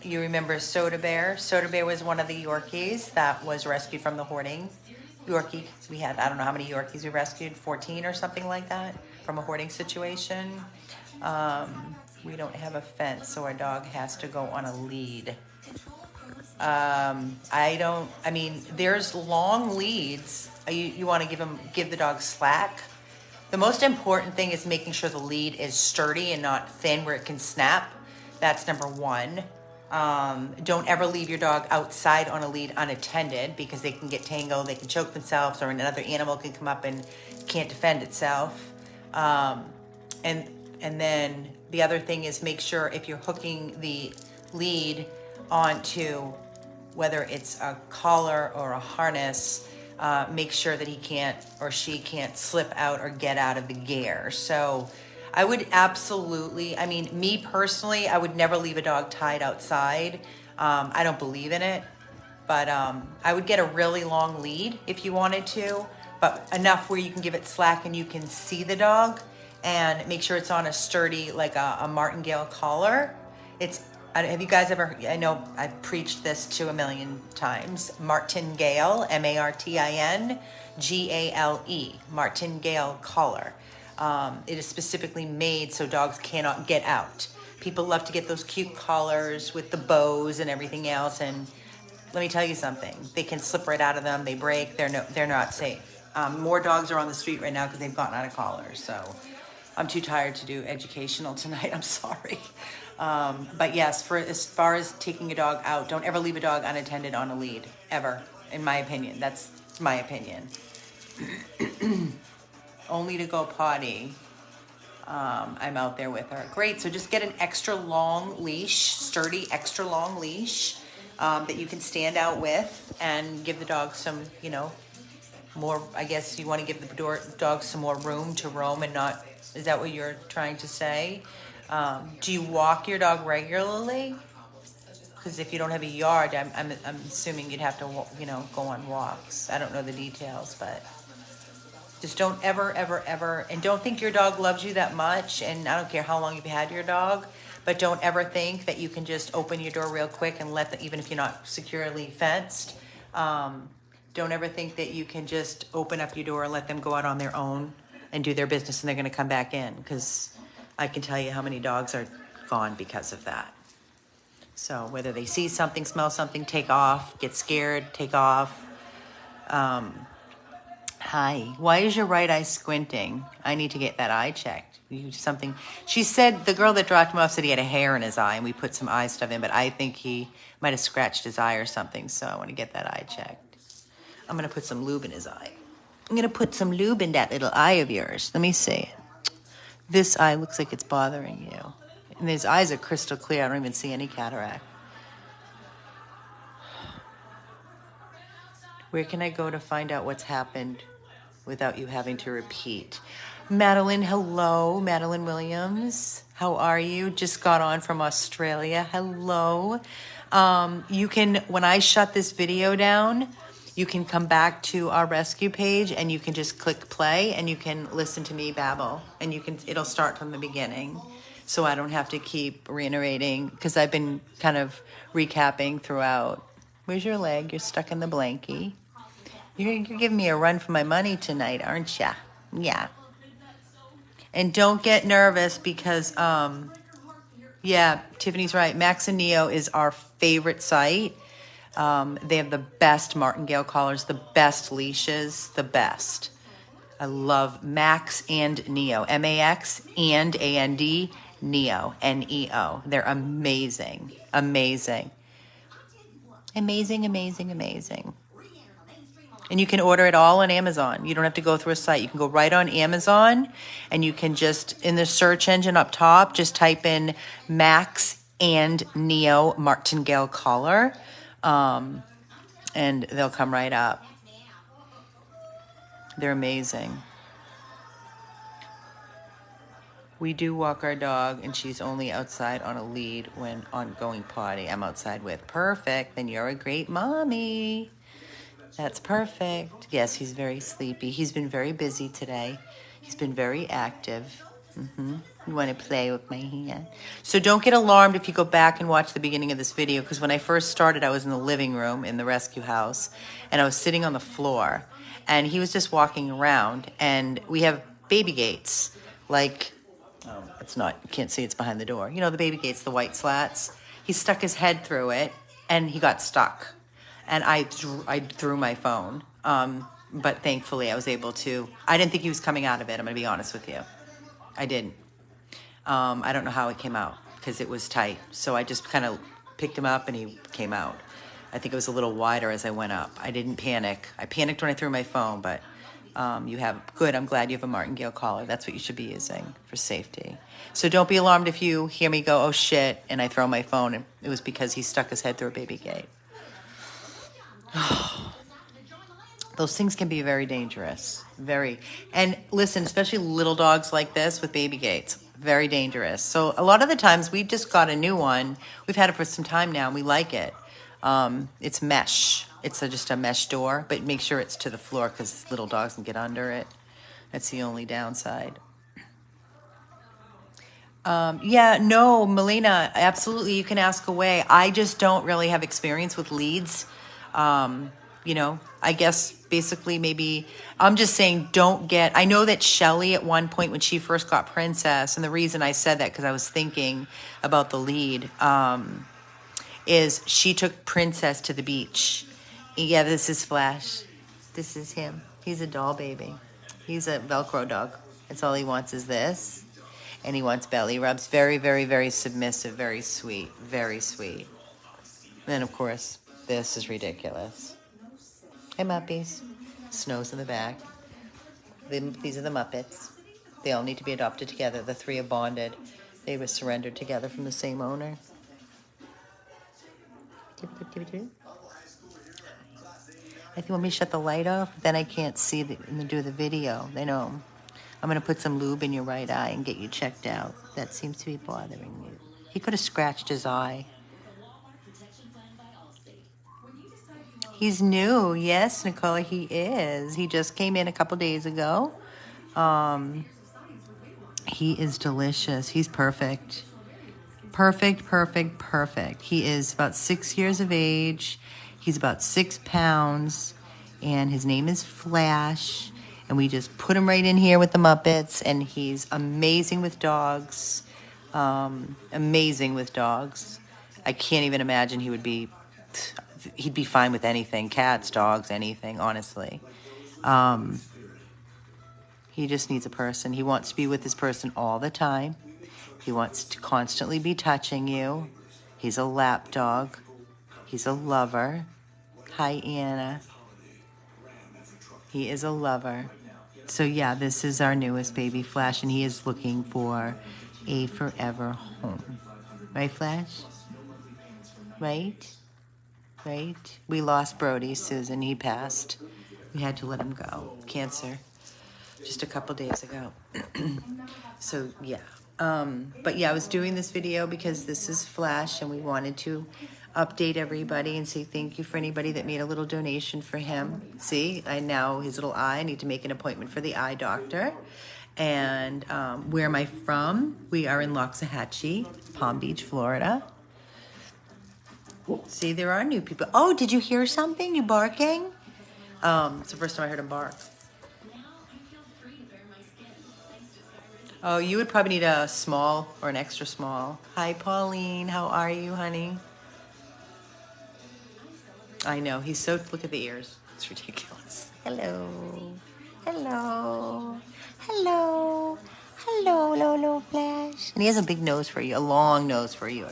You remember Soda Bear? Soda Bear was one of the Yorkies that was rescued from the hoarding. Yorkie, we had, I don't know how many Yorkies we rescued, 14 or something like that, from a hoarding situation. We don't have a fence, so our dog has to go on a lead. There's long leads. You want to give the dog slack. The most important thing is making sure the lead is sturdy and not thin where it can snap. That's number one. Don't ever leave your dog outside on a lead unattended, because they can get tangled, they can choke themselves, or another animal can come up and can't defend itself. And then the other thing is, make sure if you're hooking the lead onto, whether it's a collar or a harness, make sure that he can't or she can't slip out or get out of the gear. So I would absolutely, I mean, me personally, I would never leave a dog tied outside. I don't believe in it, but I would get a really long lead if you wanted to, but enough where you can give it slack and you can see the dog, and make sure it's on a sturdy, like a martingale collar. Have you guys ever, I know I've preached this to a million times, martingale, martingale, martingale collar. It is specifically made so dogs cannot get out. People love to get those cute collars with the bows and everything else, and let me tell you something. They can slip right out of them. They break. They're not safe. More dogs are on the street right now because they've gotten out of collars. So I'm too tired to do educational tonight. I'm sorry. But yes, for as far as taking a dog out, don't ever leave a dog unattended on a lead, ever, in my opinion. That's my opinion. Only to go potty. I'm out there with her. Great, so just get an extra long leash, sturdy, extra long leash that you can stand out with, and give the dog some, more, I guess you want to give the dog some more room to roam and not, is that what you're trying to say? Do you walk your dog regularly? Because if you don't have a yard, I'm assuming you'd have to, go on walks. I don't know the details, but just don't ever, and don't think your dog loves you that much, and I don't care how long you've had your dog, but don't ever think that you can just open your door real quick and let them, even if you're not securely fenced, don't ever think that you can just open up your door and let them go out on their own and do their business and they're going to come back in, because I can tell you how many dogs are gone because of that. So whether they see something, smell something, take off, get scared, take off. Hi, why is your right eye squinting? I need to get that eye checked. Something. She said, the girl that dropped him off said he had a hair in his eye, and we put some eye stuff in, but I think he might have scratched his eye or something, so I want to get that eye checked. I'm going to put some lube in his eye. I'm going to put some lube in that little eye of yours. Let me see. This eye looks like it's bothering you. And his eyes are crystal clear. I don't even see any cataract. Where can I go to find out what's happened without you having to repeat? Madeline, hello. Madeline Williams, how are you? Just got on from Australia. Hello. You can, when I shut this video down, you can come back to our rescue page and you can just click play and you can listen to me babble, and it'll start from the beginning. So I don't have to keep reiterating, because I've been kind of recapping throughout. Where's your leg? You're stuck in the blankie. You're giving me a run for my money tonight, aren't ya? Yeah. And don't get nervous because, yeah, Tiffany's right. Max and Neo is our favorite site. They have the best martingale collars, the best leashes, the best. I love Max and Neo. M-A-X and A-N-D, Neo, N-E-O. They're amazing. Amazing. Amazing, amazing, amazing. And you can order it all on Amazon. You don't have to go through a site. You can go right on Amazon, and you can just, in the search engine up top, just type in Max and Neo martingale collar, and they'll come right up. They're amazing. We do walk our dog, and she's only outside on a lead when on going potty. I'm outside with. Perfect. Then you're a great mommy. That's perfect. Yes, he's very sleepy. He's been very busy today. He's been very active. You want to play with my hand? So don't get alarmed if you go back and watch the beginning of this video, because when I first started, I was in the living room in the rescue house, and I was sitting on the floor, and he was just walking around, and we have baby gates, like, it's not, you can't see, it's behind the door. You know, the baby gates, the white slats. He stuck his head through it, and he got stuck. And I threw my phone, but thankfully I was able to. I didn't think he was coming out of it, I'm going to be honest with you. I didn't. I don't know how it came out, because it was tight. So I just kind of picked him up and he came out. I think it was a little wider as I went up. I didn't panic. I panicked when I threw my phone, but you have, good, I'm glad you have a martingale collar. That's what you should be using for safety. So don't be alarmed if you hear me go, oh shit, and I throw my phone. And it was because he stuck his head through a baby gate. Those things can be very dangerous. Very. And listen, especially little dogs like this with baby gates, very dangerous. So a lot of the times we just got a new one. We've had it for some time now and we like it. It's mesh. It's just a mesh door, but make sure it's to the floor because little dogs can get under it. That's the only downside. Yeah, no, Melina, absolutely. You can ask away. I just don't really have experience with leads. You know, I guess basically maybe I'm just saying don't get, I know that Shelly at one point when she first got Princess, and the reason I said that because I was thinking about the lead, is she took Princess to the beach. Yeah, this is Flash. This is him. He's a doll baby. He's a Velcro dog. That's all he wants is this. And he wants belly rubs. Very, very, very submissive. Very sweet. Very sweet. Then, of course, this is ridiculous. Hey, Muppies. Snow's in the back. These are the Muppets. They all need to be adopted together. The three are bonded. They were surrendered together from the same owner. If you want me to shut the light off, then I can't see and do the video. They know. I'm going to put some lube in your right eye and get you checked out. That seems to be bothering you. He could have scratched his eye. He's new. Yes, Nicole, he is. He just came in a couple days ago. He is delicious. He's perfect. Perfect, perfect, perfect. He is about 6 years of age. He's about 6 pounds. And his name is Flash. And we just put him right in here with the Muppets. And he's amazing with dogs. Amazing with dogs. I can't even imagine he'd be fine with anything. Cats, dogs, anything, honestly. He just needs a person. He wants to be with this person all the time. He wants to constantly be touching you. He's a lap dog. He's a lover. Hi, Anna. He is a lover. So yeah, this is our newest baby, Flash, and he is looking for a forever home. Right, Flash? Right? Right? We lost Brody, Susan. He passed. We had to let him go. Cancer. Just a couple days ago. So, yeah. But yeah, I was doing this video because this is Flash and we wanted to update everybody and say thank you for anybody that made a little donation for him. See, I now, his little eye, I need to make an appointment for the eye doctor. And where am I from? We are in Loxahatchee, Palm Beach, Florida. See, there are new people. Oh, did you hear something? You barking? It's the first time I heard him bark. Oh, you would probably need a small or an extra small. Hi, Pauline. How are you, honey? I know. He's so... Look at the ears. It's ridiculous. Hello. Hello. Hello. Hello, Lolo Flash. And he has a big nose for you. A long nose for you.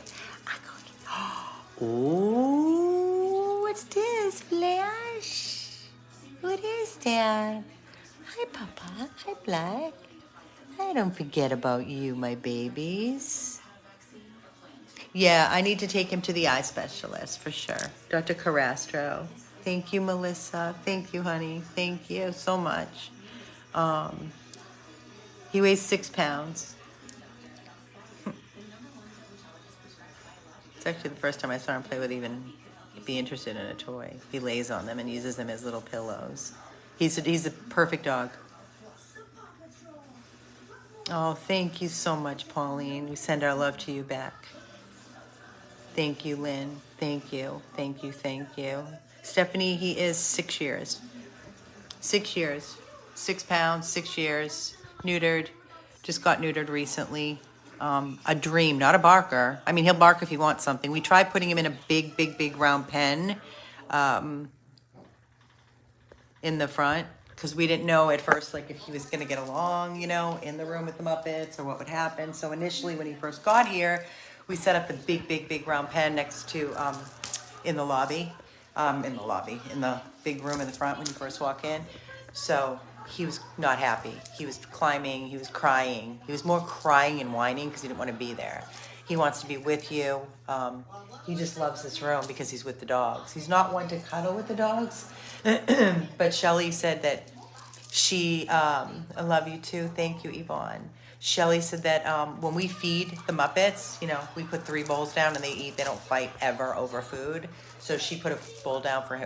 Oh, what's this, Flash? What is that? Hi, Papa. Hi, Black. I don't forget about you, my babies. Yeah, I need to take him to the eye specialist for sure. Dr. Carastro. Thank you, Melissa. Thank you, honey. Thank you so much. He weighs 6 pounds. It's actually the first time I saw him play with even be interested in a toy. He lays on them and uses them as little pillows. He's a perfect dog. Oh, thank you so much, Pauline. We send our love to you back. Thank you, Lynn. Thank you. Thank you. Thank you. Stephanie, he is 6 years. 6 years. 6 pounds, 6 years. Neutered. Just got neutered recently. A dream, not a barker. I mean, he'll bark if he wants something. We tried putting him in a big, big, big round pen in the front because we didn't know at first, like, if he was going to get along, you know, in the room with the Muppets or what would happen. So initially when he first got here, we set up the big, big, big round pen next to, in the lobby, in the big room in the front when you first walk in. So he was not happy. He was climbing, he was crying. He was more crying and whining because he didn't want to be there. He wants to be with you. He just loves this room because he's with the dogs. He's not one to cuddle with the dogs. But Shelly said that I love you too. Thank you, Yvonne. Shelly said that when we feed the Muppets, we put 3 bowls down and they eat. They don't fight ever over food. So she put a bowl down for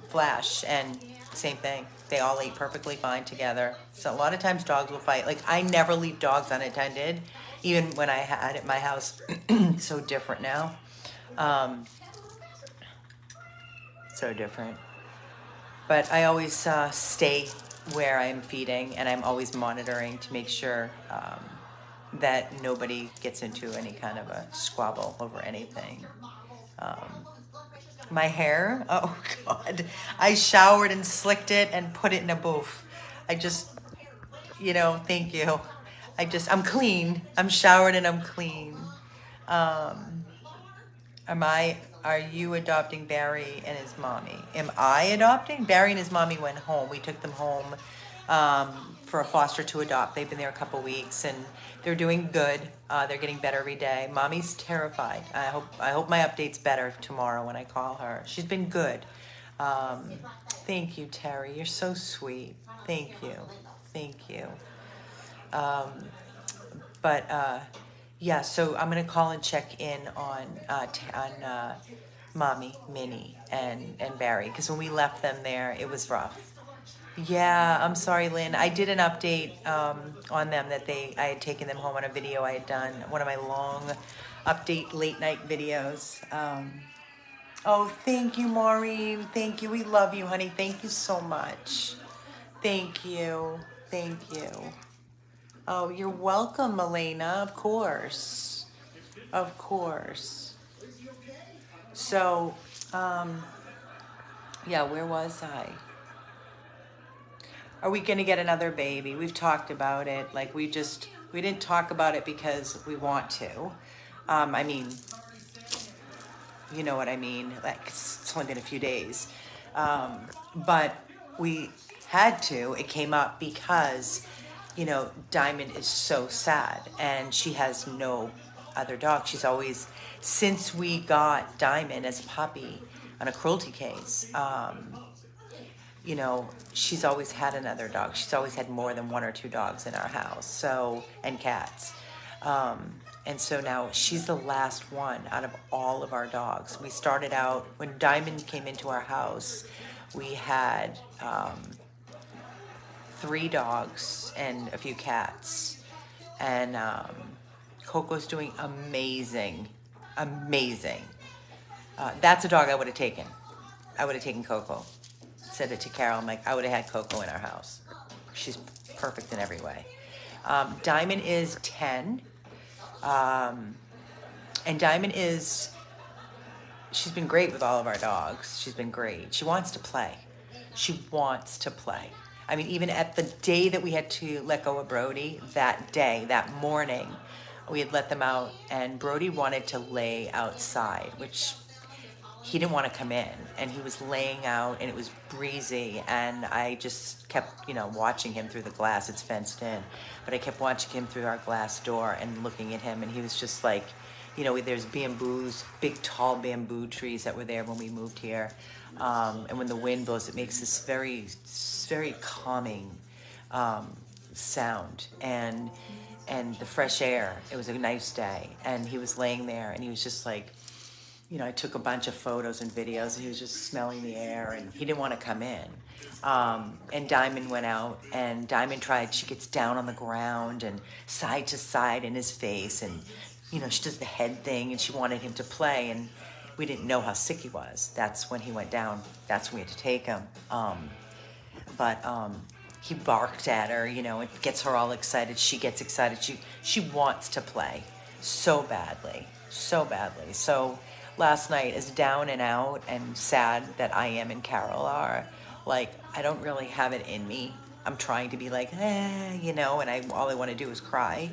Flash, and same thing. They all ate perfectly fine together. So a lot of times dogs will fight. Like, I never leave dogs unattended, even when I had at my house. So different now. So different. But I always stay where I'm feeding, and I'm always monitoring to make sure that nobody gets into any kind of a squabble over anything. My hair, oh God, I showered and slicked it and put it in a booth. I just, thank you. I'm clean. I'm showered and I'm clean. Are you adopting Barry and his mommy? Am I adopting? Barry and his mommy went home. We took them home for a foster to adopt. They've been there a couple weeks and they're doing good. They're getting better every day. Mommy's terrified. I hope my update's better tomorrow when I call her. She's been good. Thank you, Terry. You're so sweet. Thank you. Thank you. Yeah, so I'm gonna call and check in on Mommy, Minnie, and Barry, because when we left them there, it was rough. Yeah, I'm sorry, Lynn. I did an update on them that I had taken them home on a video I had done, one of my long update late night videos. Oh, thank you, Maureen. Thank you. We love you, honey. Thank you so much. Thank you. Thank you. Oh, you're welcome, Elena. Of course. Of course. So, yeah, where was I? Are we going to get another baby? We've talked about it. Like, we didn't talk about it because we want to. I mean, you know what I mean? Like, it's only been a few days. But we had to. It came up because, Diamond is so sad and she has no other dog. She's always, since we got Diamond as a puppy on a cruelty case, she's always had another dog. She's always had more than 1 or 2 dogs in our house, and cats. And so now she's the last one out of all of our dogs. We started out, when Diamond came into our house, we had 3 dogs and a few cats. And Coco's doing amazing. Amazing. That's a dog I would have taken. I would have taken Coco. Said it to Carol. I'm like, I would have had Coco in our house. She's perfect in every way. Diamond is 10. And Diamond she's been great with all of our dogs. She's been great. She wants to play. She wants to play. I mean, even at the day that we had to let go of Brody, that morning, we had let them out, and Brody wanted to lay outside, which he didn't want to come in, and he was laying out, and it was breezy, and I just kept, watching him through the glass. It's fenced in, but I kept watching him through our glass door and looking at him, and he was just like, there's bamboos, big tall bamboo trees that were there when we moved here, and when the wind blows, it makes this very, very calming sound, and the fresh air. It was a nice day, and he was laying there, and he was just like, I took a bunch of photos and videos, and he was just smelling the air, and he didn't want to come in. And Diamond went out, and Diamond she gets down on the ground and side to side in his face, and, she does the head thing, and she wanted him to play, and we didn't know how sick he was. That's when he went down. That's when we had to take him. But he barked at her, it gets her all excited. She gets excited. She wants to play so badly. So last night, as down and out and sad that I am and Carol are, like, I don't really have it in me. I'm trying to be like, and all I want to do is cry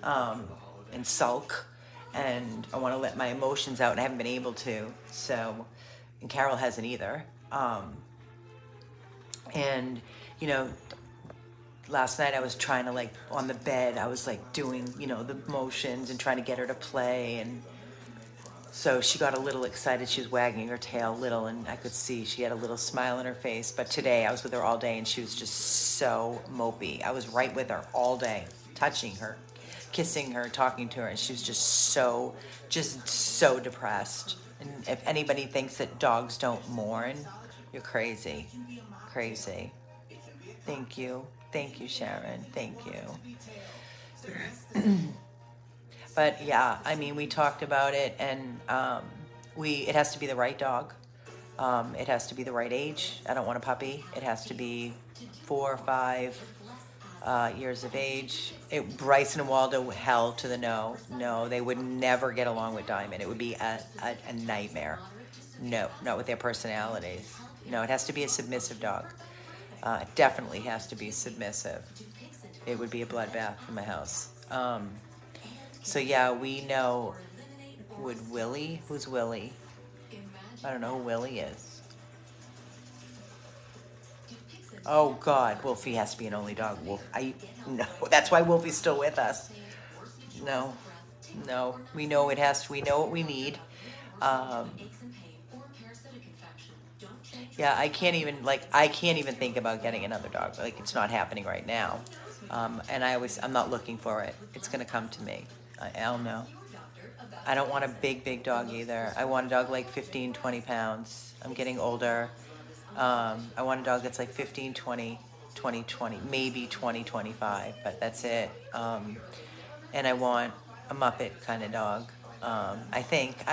and sulk, and I want to let my emotions out, and I haven't been able to. So, and Carol hasn't either. And, last night I was trying to like on the bed, I was like doing, you know, the motions and trying to get her to play. And so she got a little excited. She was wagging her tail a little, and I could see she had a little smile on her face. But today I was with her all day, and she was just so mopey. I was right with her all day, touching her, kissing her, talking to her, and she was just so depressed. And if anybody thinks that dogs don't mourn, you're crazy. Crazy. Thank you. Thank you, Sharon. Thank you. But yeah, I mean, we talked about it, and it has to be the right dog. It has to be the right age. I don't want a puppy. It has to be 4 or 5 years of age. Bryson and Waldo, hell to the no. No, they would never get along with Diamond. It would be a nightmare. No, not with their personalities. No, it has to be a submissive dog. It definitely has to be submissive. It would be a bloodbath in my house. So yeah, we know. Would Willie? Who's Willie? I don't know who Willie is. Oh God, Wolfie has to be an only dog. No, that's why Wolfie's still with us. No, we know it has to. We know what we need. Yeah, I can't even think about getting another dog. Like, it's not happening right now. And I'm not looking for it. It's gonna come to me. I'll know. I don't want a big dog either. I want a dog like 15, 20 pounds. I'm getting older. I want a dog that's like 15, 20, maybe 20, 25, but that's it. And I want a Muppet kind of dog. I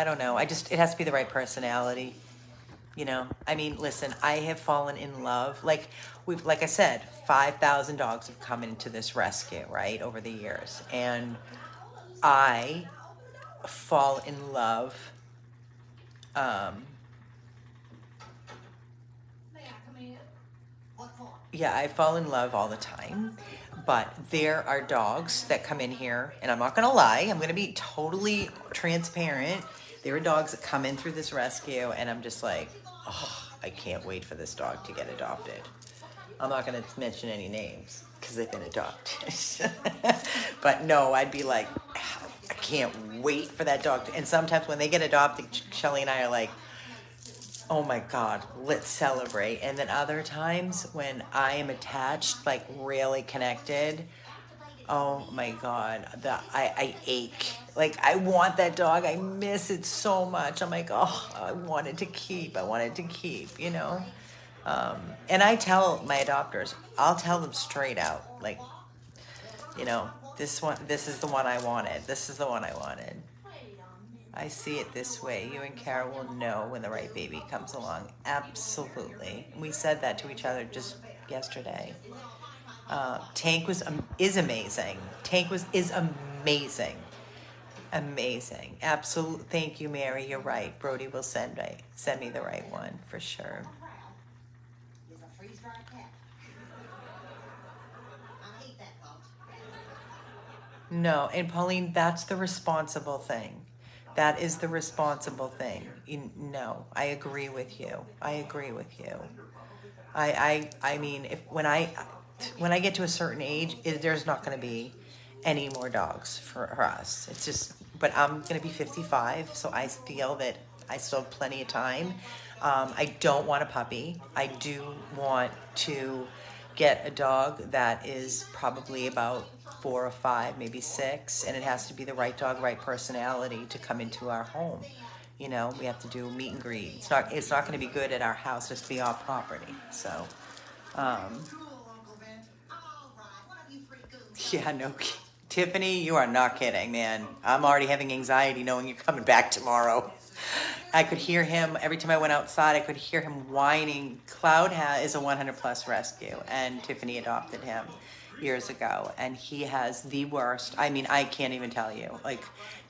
don't know. It has to be the right personality. You know, I mean, listen, I have fallen in love. Like I said, 5,000 dogs have come into this rescue, right, over the years. And I fall in love. Yeah, I fall in love all the time. But there are dogs that come in here, and I'm not going to lie. I'm going to be totally transparent. There are dogs that come in through this rescue, and I'm just like, oh, I can't wait for this dog to get adopted. I'm not going to mention any names because they've been adopted. But no, I'd be like, I can't wait for that dog. And sometimes when they get adopted, Shelly and I are like, oh my God, let's celebrate. And then other times when I am attached, like really connected, oh my God, I ache. Like, I want that dog. I miss it so much. I'm like, oh, I wanted to keep, you know? And I tell my adopters, I'll tell them straight out, like, you know, this is the one I wanted. This is the one I wanted. I see it this way. You and Kara will know when the right baby comes along. Absolutely. We said that to each other just yesterday. Tank is amazing. Is amazing. Amazing. Absolutely. Thank you, Mary. You're right. Brody will send me the right one for sure. No, and Pauline, that's the responsible thing. That is the responsible thing. No, I agree with you. I mean, when I get to a certain age, there's not going to be any more dogs for us. It's just, but I'm going to be 55, so I feel that I still have plenty of time. I don't want a puppy. I do want to get a dog that is probably about 4 or 5, maybe 6, and it has to be the right dog, right personality to come into our home. You know, we have to do meet and greet. It's not going to be good at our house, just to be off property. So, yeah, no, Tiffany, you are not kidding, man. I'm already having anxiety knowing you're coming back tomorrow. I could hear him every time I went outside. I could hear him whining. Cloud is a 100+ rescue, and Tiffany adopted him years ago, and he has the worst. I mean, I can't even tell you. Like,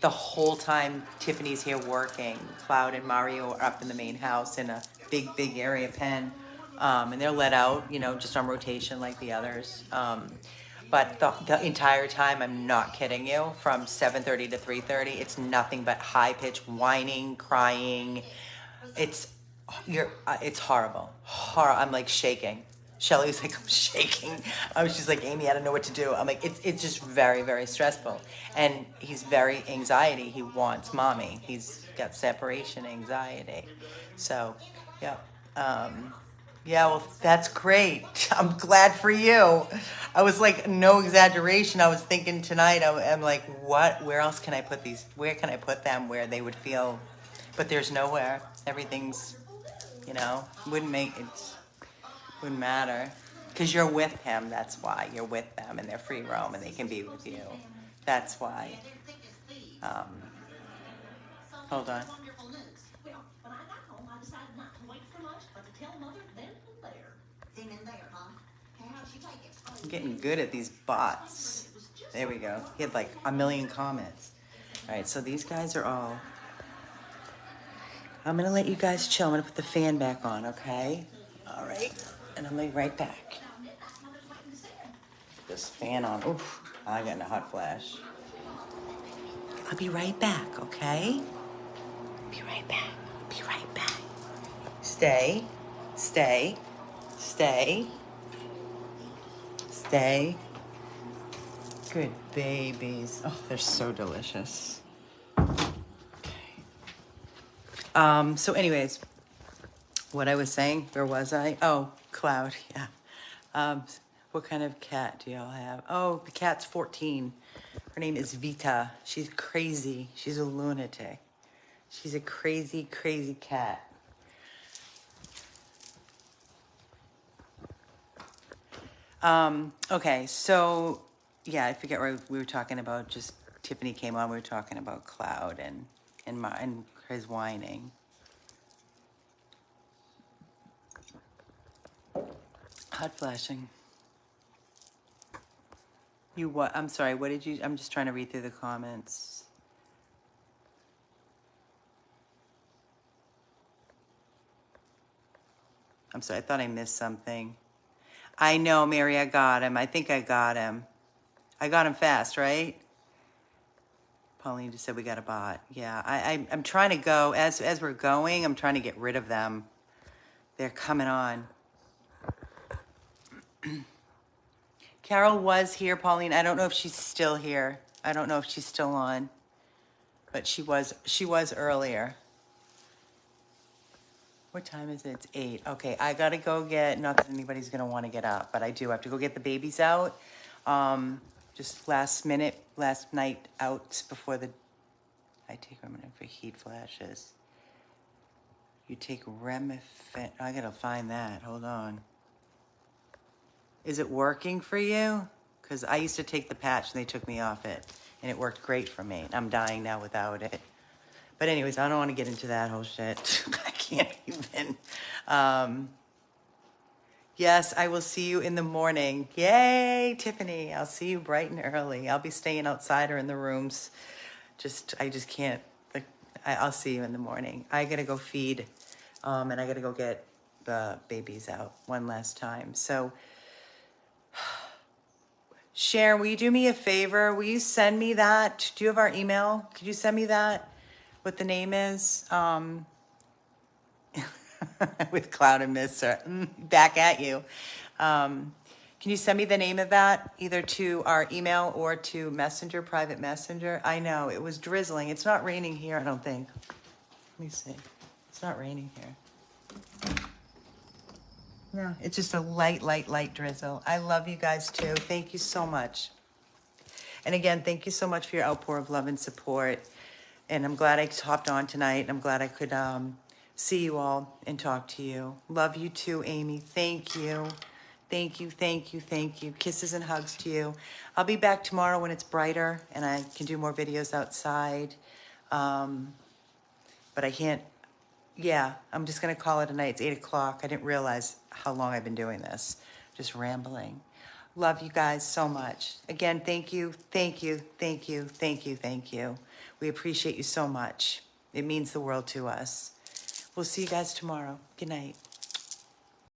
the whole time Tiffany's here working, Cloud and Mario are up in the main house in a big area pen, and they're let out, you know, just on rotation like the others. But the entire time, I'm not kidding you, from 7:30 to 3:30, it's nothing but high-pitched whining, crying. It's horrible. I'm like shaking. Shelly was like, I'm shaking. She's like, Amy, I don't know what to do. I'm like, it's just very, very stressful. And he's very anxiety. He wants mommy. He's got separation anxiety. So, yeah. Yeah, well, that's great. I'm glad for you. I was like, no exaggeration. I was thinking tonight, I'm like, what? Where else can I put these? Where can I put them where they would feel? But there's nowhere. Everything's, wouldn't matter. Because you're with him, that's why. You're with them and they're free roam and they can be with you. That's why. Um, hold on. I'm getting good at these bots. There we go. He had like a million comments. All right, so these guys are all... I'm going to let you guys chill. I'm going to put the fan back on, okay? All right. And I'm going to be right back. This fan on. Oof, I'm getting a hot flash. I'll be right back, okay? Be right back. Be right back. Stay. Stay. Stay. Stay. Good babies. Oh, they're so delicious. Okay. So anyways, what I was saying, where was I? Oh, Cloud, yeah. What kind of cat do y'all have? Oh, the cat's 14. Her name is Vita. She's crazy. She's a lunatic. She's a crazy, crazy cat. Okay, so, yeah, I forget what we were talking about. Just Tiffany came on. We were talking about Cloud and his whining. Hot flashing. You what? I'm sorry, what did you... I'm just trying to read through the comments. I'm sorry, I thought I missed something. I know, Mary, I got him. I think I got him. I got him fast, right? Pauline just said we got a bot. Yeah, I'm trying to go, as we're going, I'm trying to get rid of them. They're coming on. Carol was here, Pauline. I don't know if she's still here. I don't know if she's still on. But she was earlier. What time is it? It's 8. Okay, I gotta go get, not that anybody's gonna want to get up, but I do have to go get the babies out. Just last night out before I take Remington for heat flashes. You take Remifin, I gotta find that, hold on. Is it working for you? Because I used to take the patch and they took me off it. And it worked great for me. I'm dying now without it. But anyways, I don't want to get into that whole shit. I can't even. Yes, I will see you in the morning. Yay, Tiffany. I'll see you bright and early. I'll be staying outside or in the rooms. I just can't. I'll see you in the morning. I got to go feed. And I got to go get the babies out one last time. So... Sharon, will you do me a favor? Will you send me that? Do you have our email? Could you send me that? What the name is? With Cloud and Mister. Back at you. Can you send me the name of that? Either to our email or to Messenger, private Messenger? I know, it was drizzling. It's not raining here, I don't think. Let me see. It's not raining here. No, it's just a light drizzle. I love you guys too. Thank you so much. And again, thank you so much for your outpour of love and support. And I'm glad I hopped on tonight. I'm glad I could see you all and talk to you. Love you too, Amy. Thank you. Thank you, thank you, thank you. Kisses and hugs to you. I'll be back tomorrow when it's brighter and I can do more videos outside. But I can't. Yeah, I'm just going to call it a night. It's 8 o'clock. I didn't realize how long I've been doing this. Just rambling. Love you guys so much. Again, thank you, thank you, thank you, thank you, thank you. We appreciate you so much. It means the world to us. We'll see you guys tomorrow. Good night.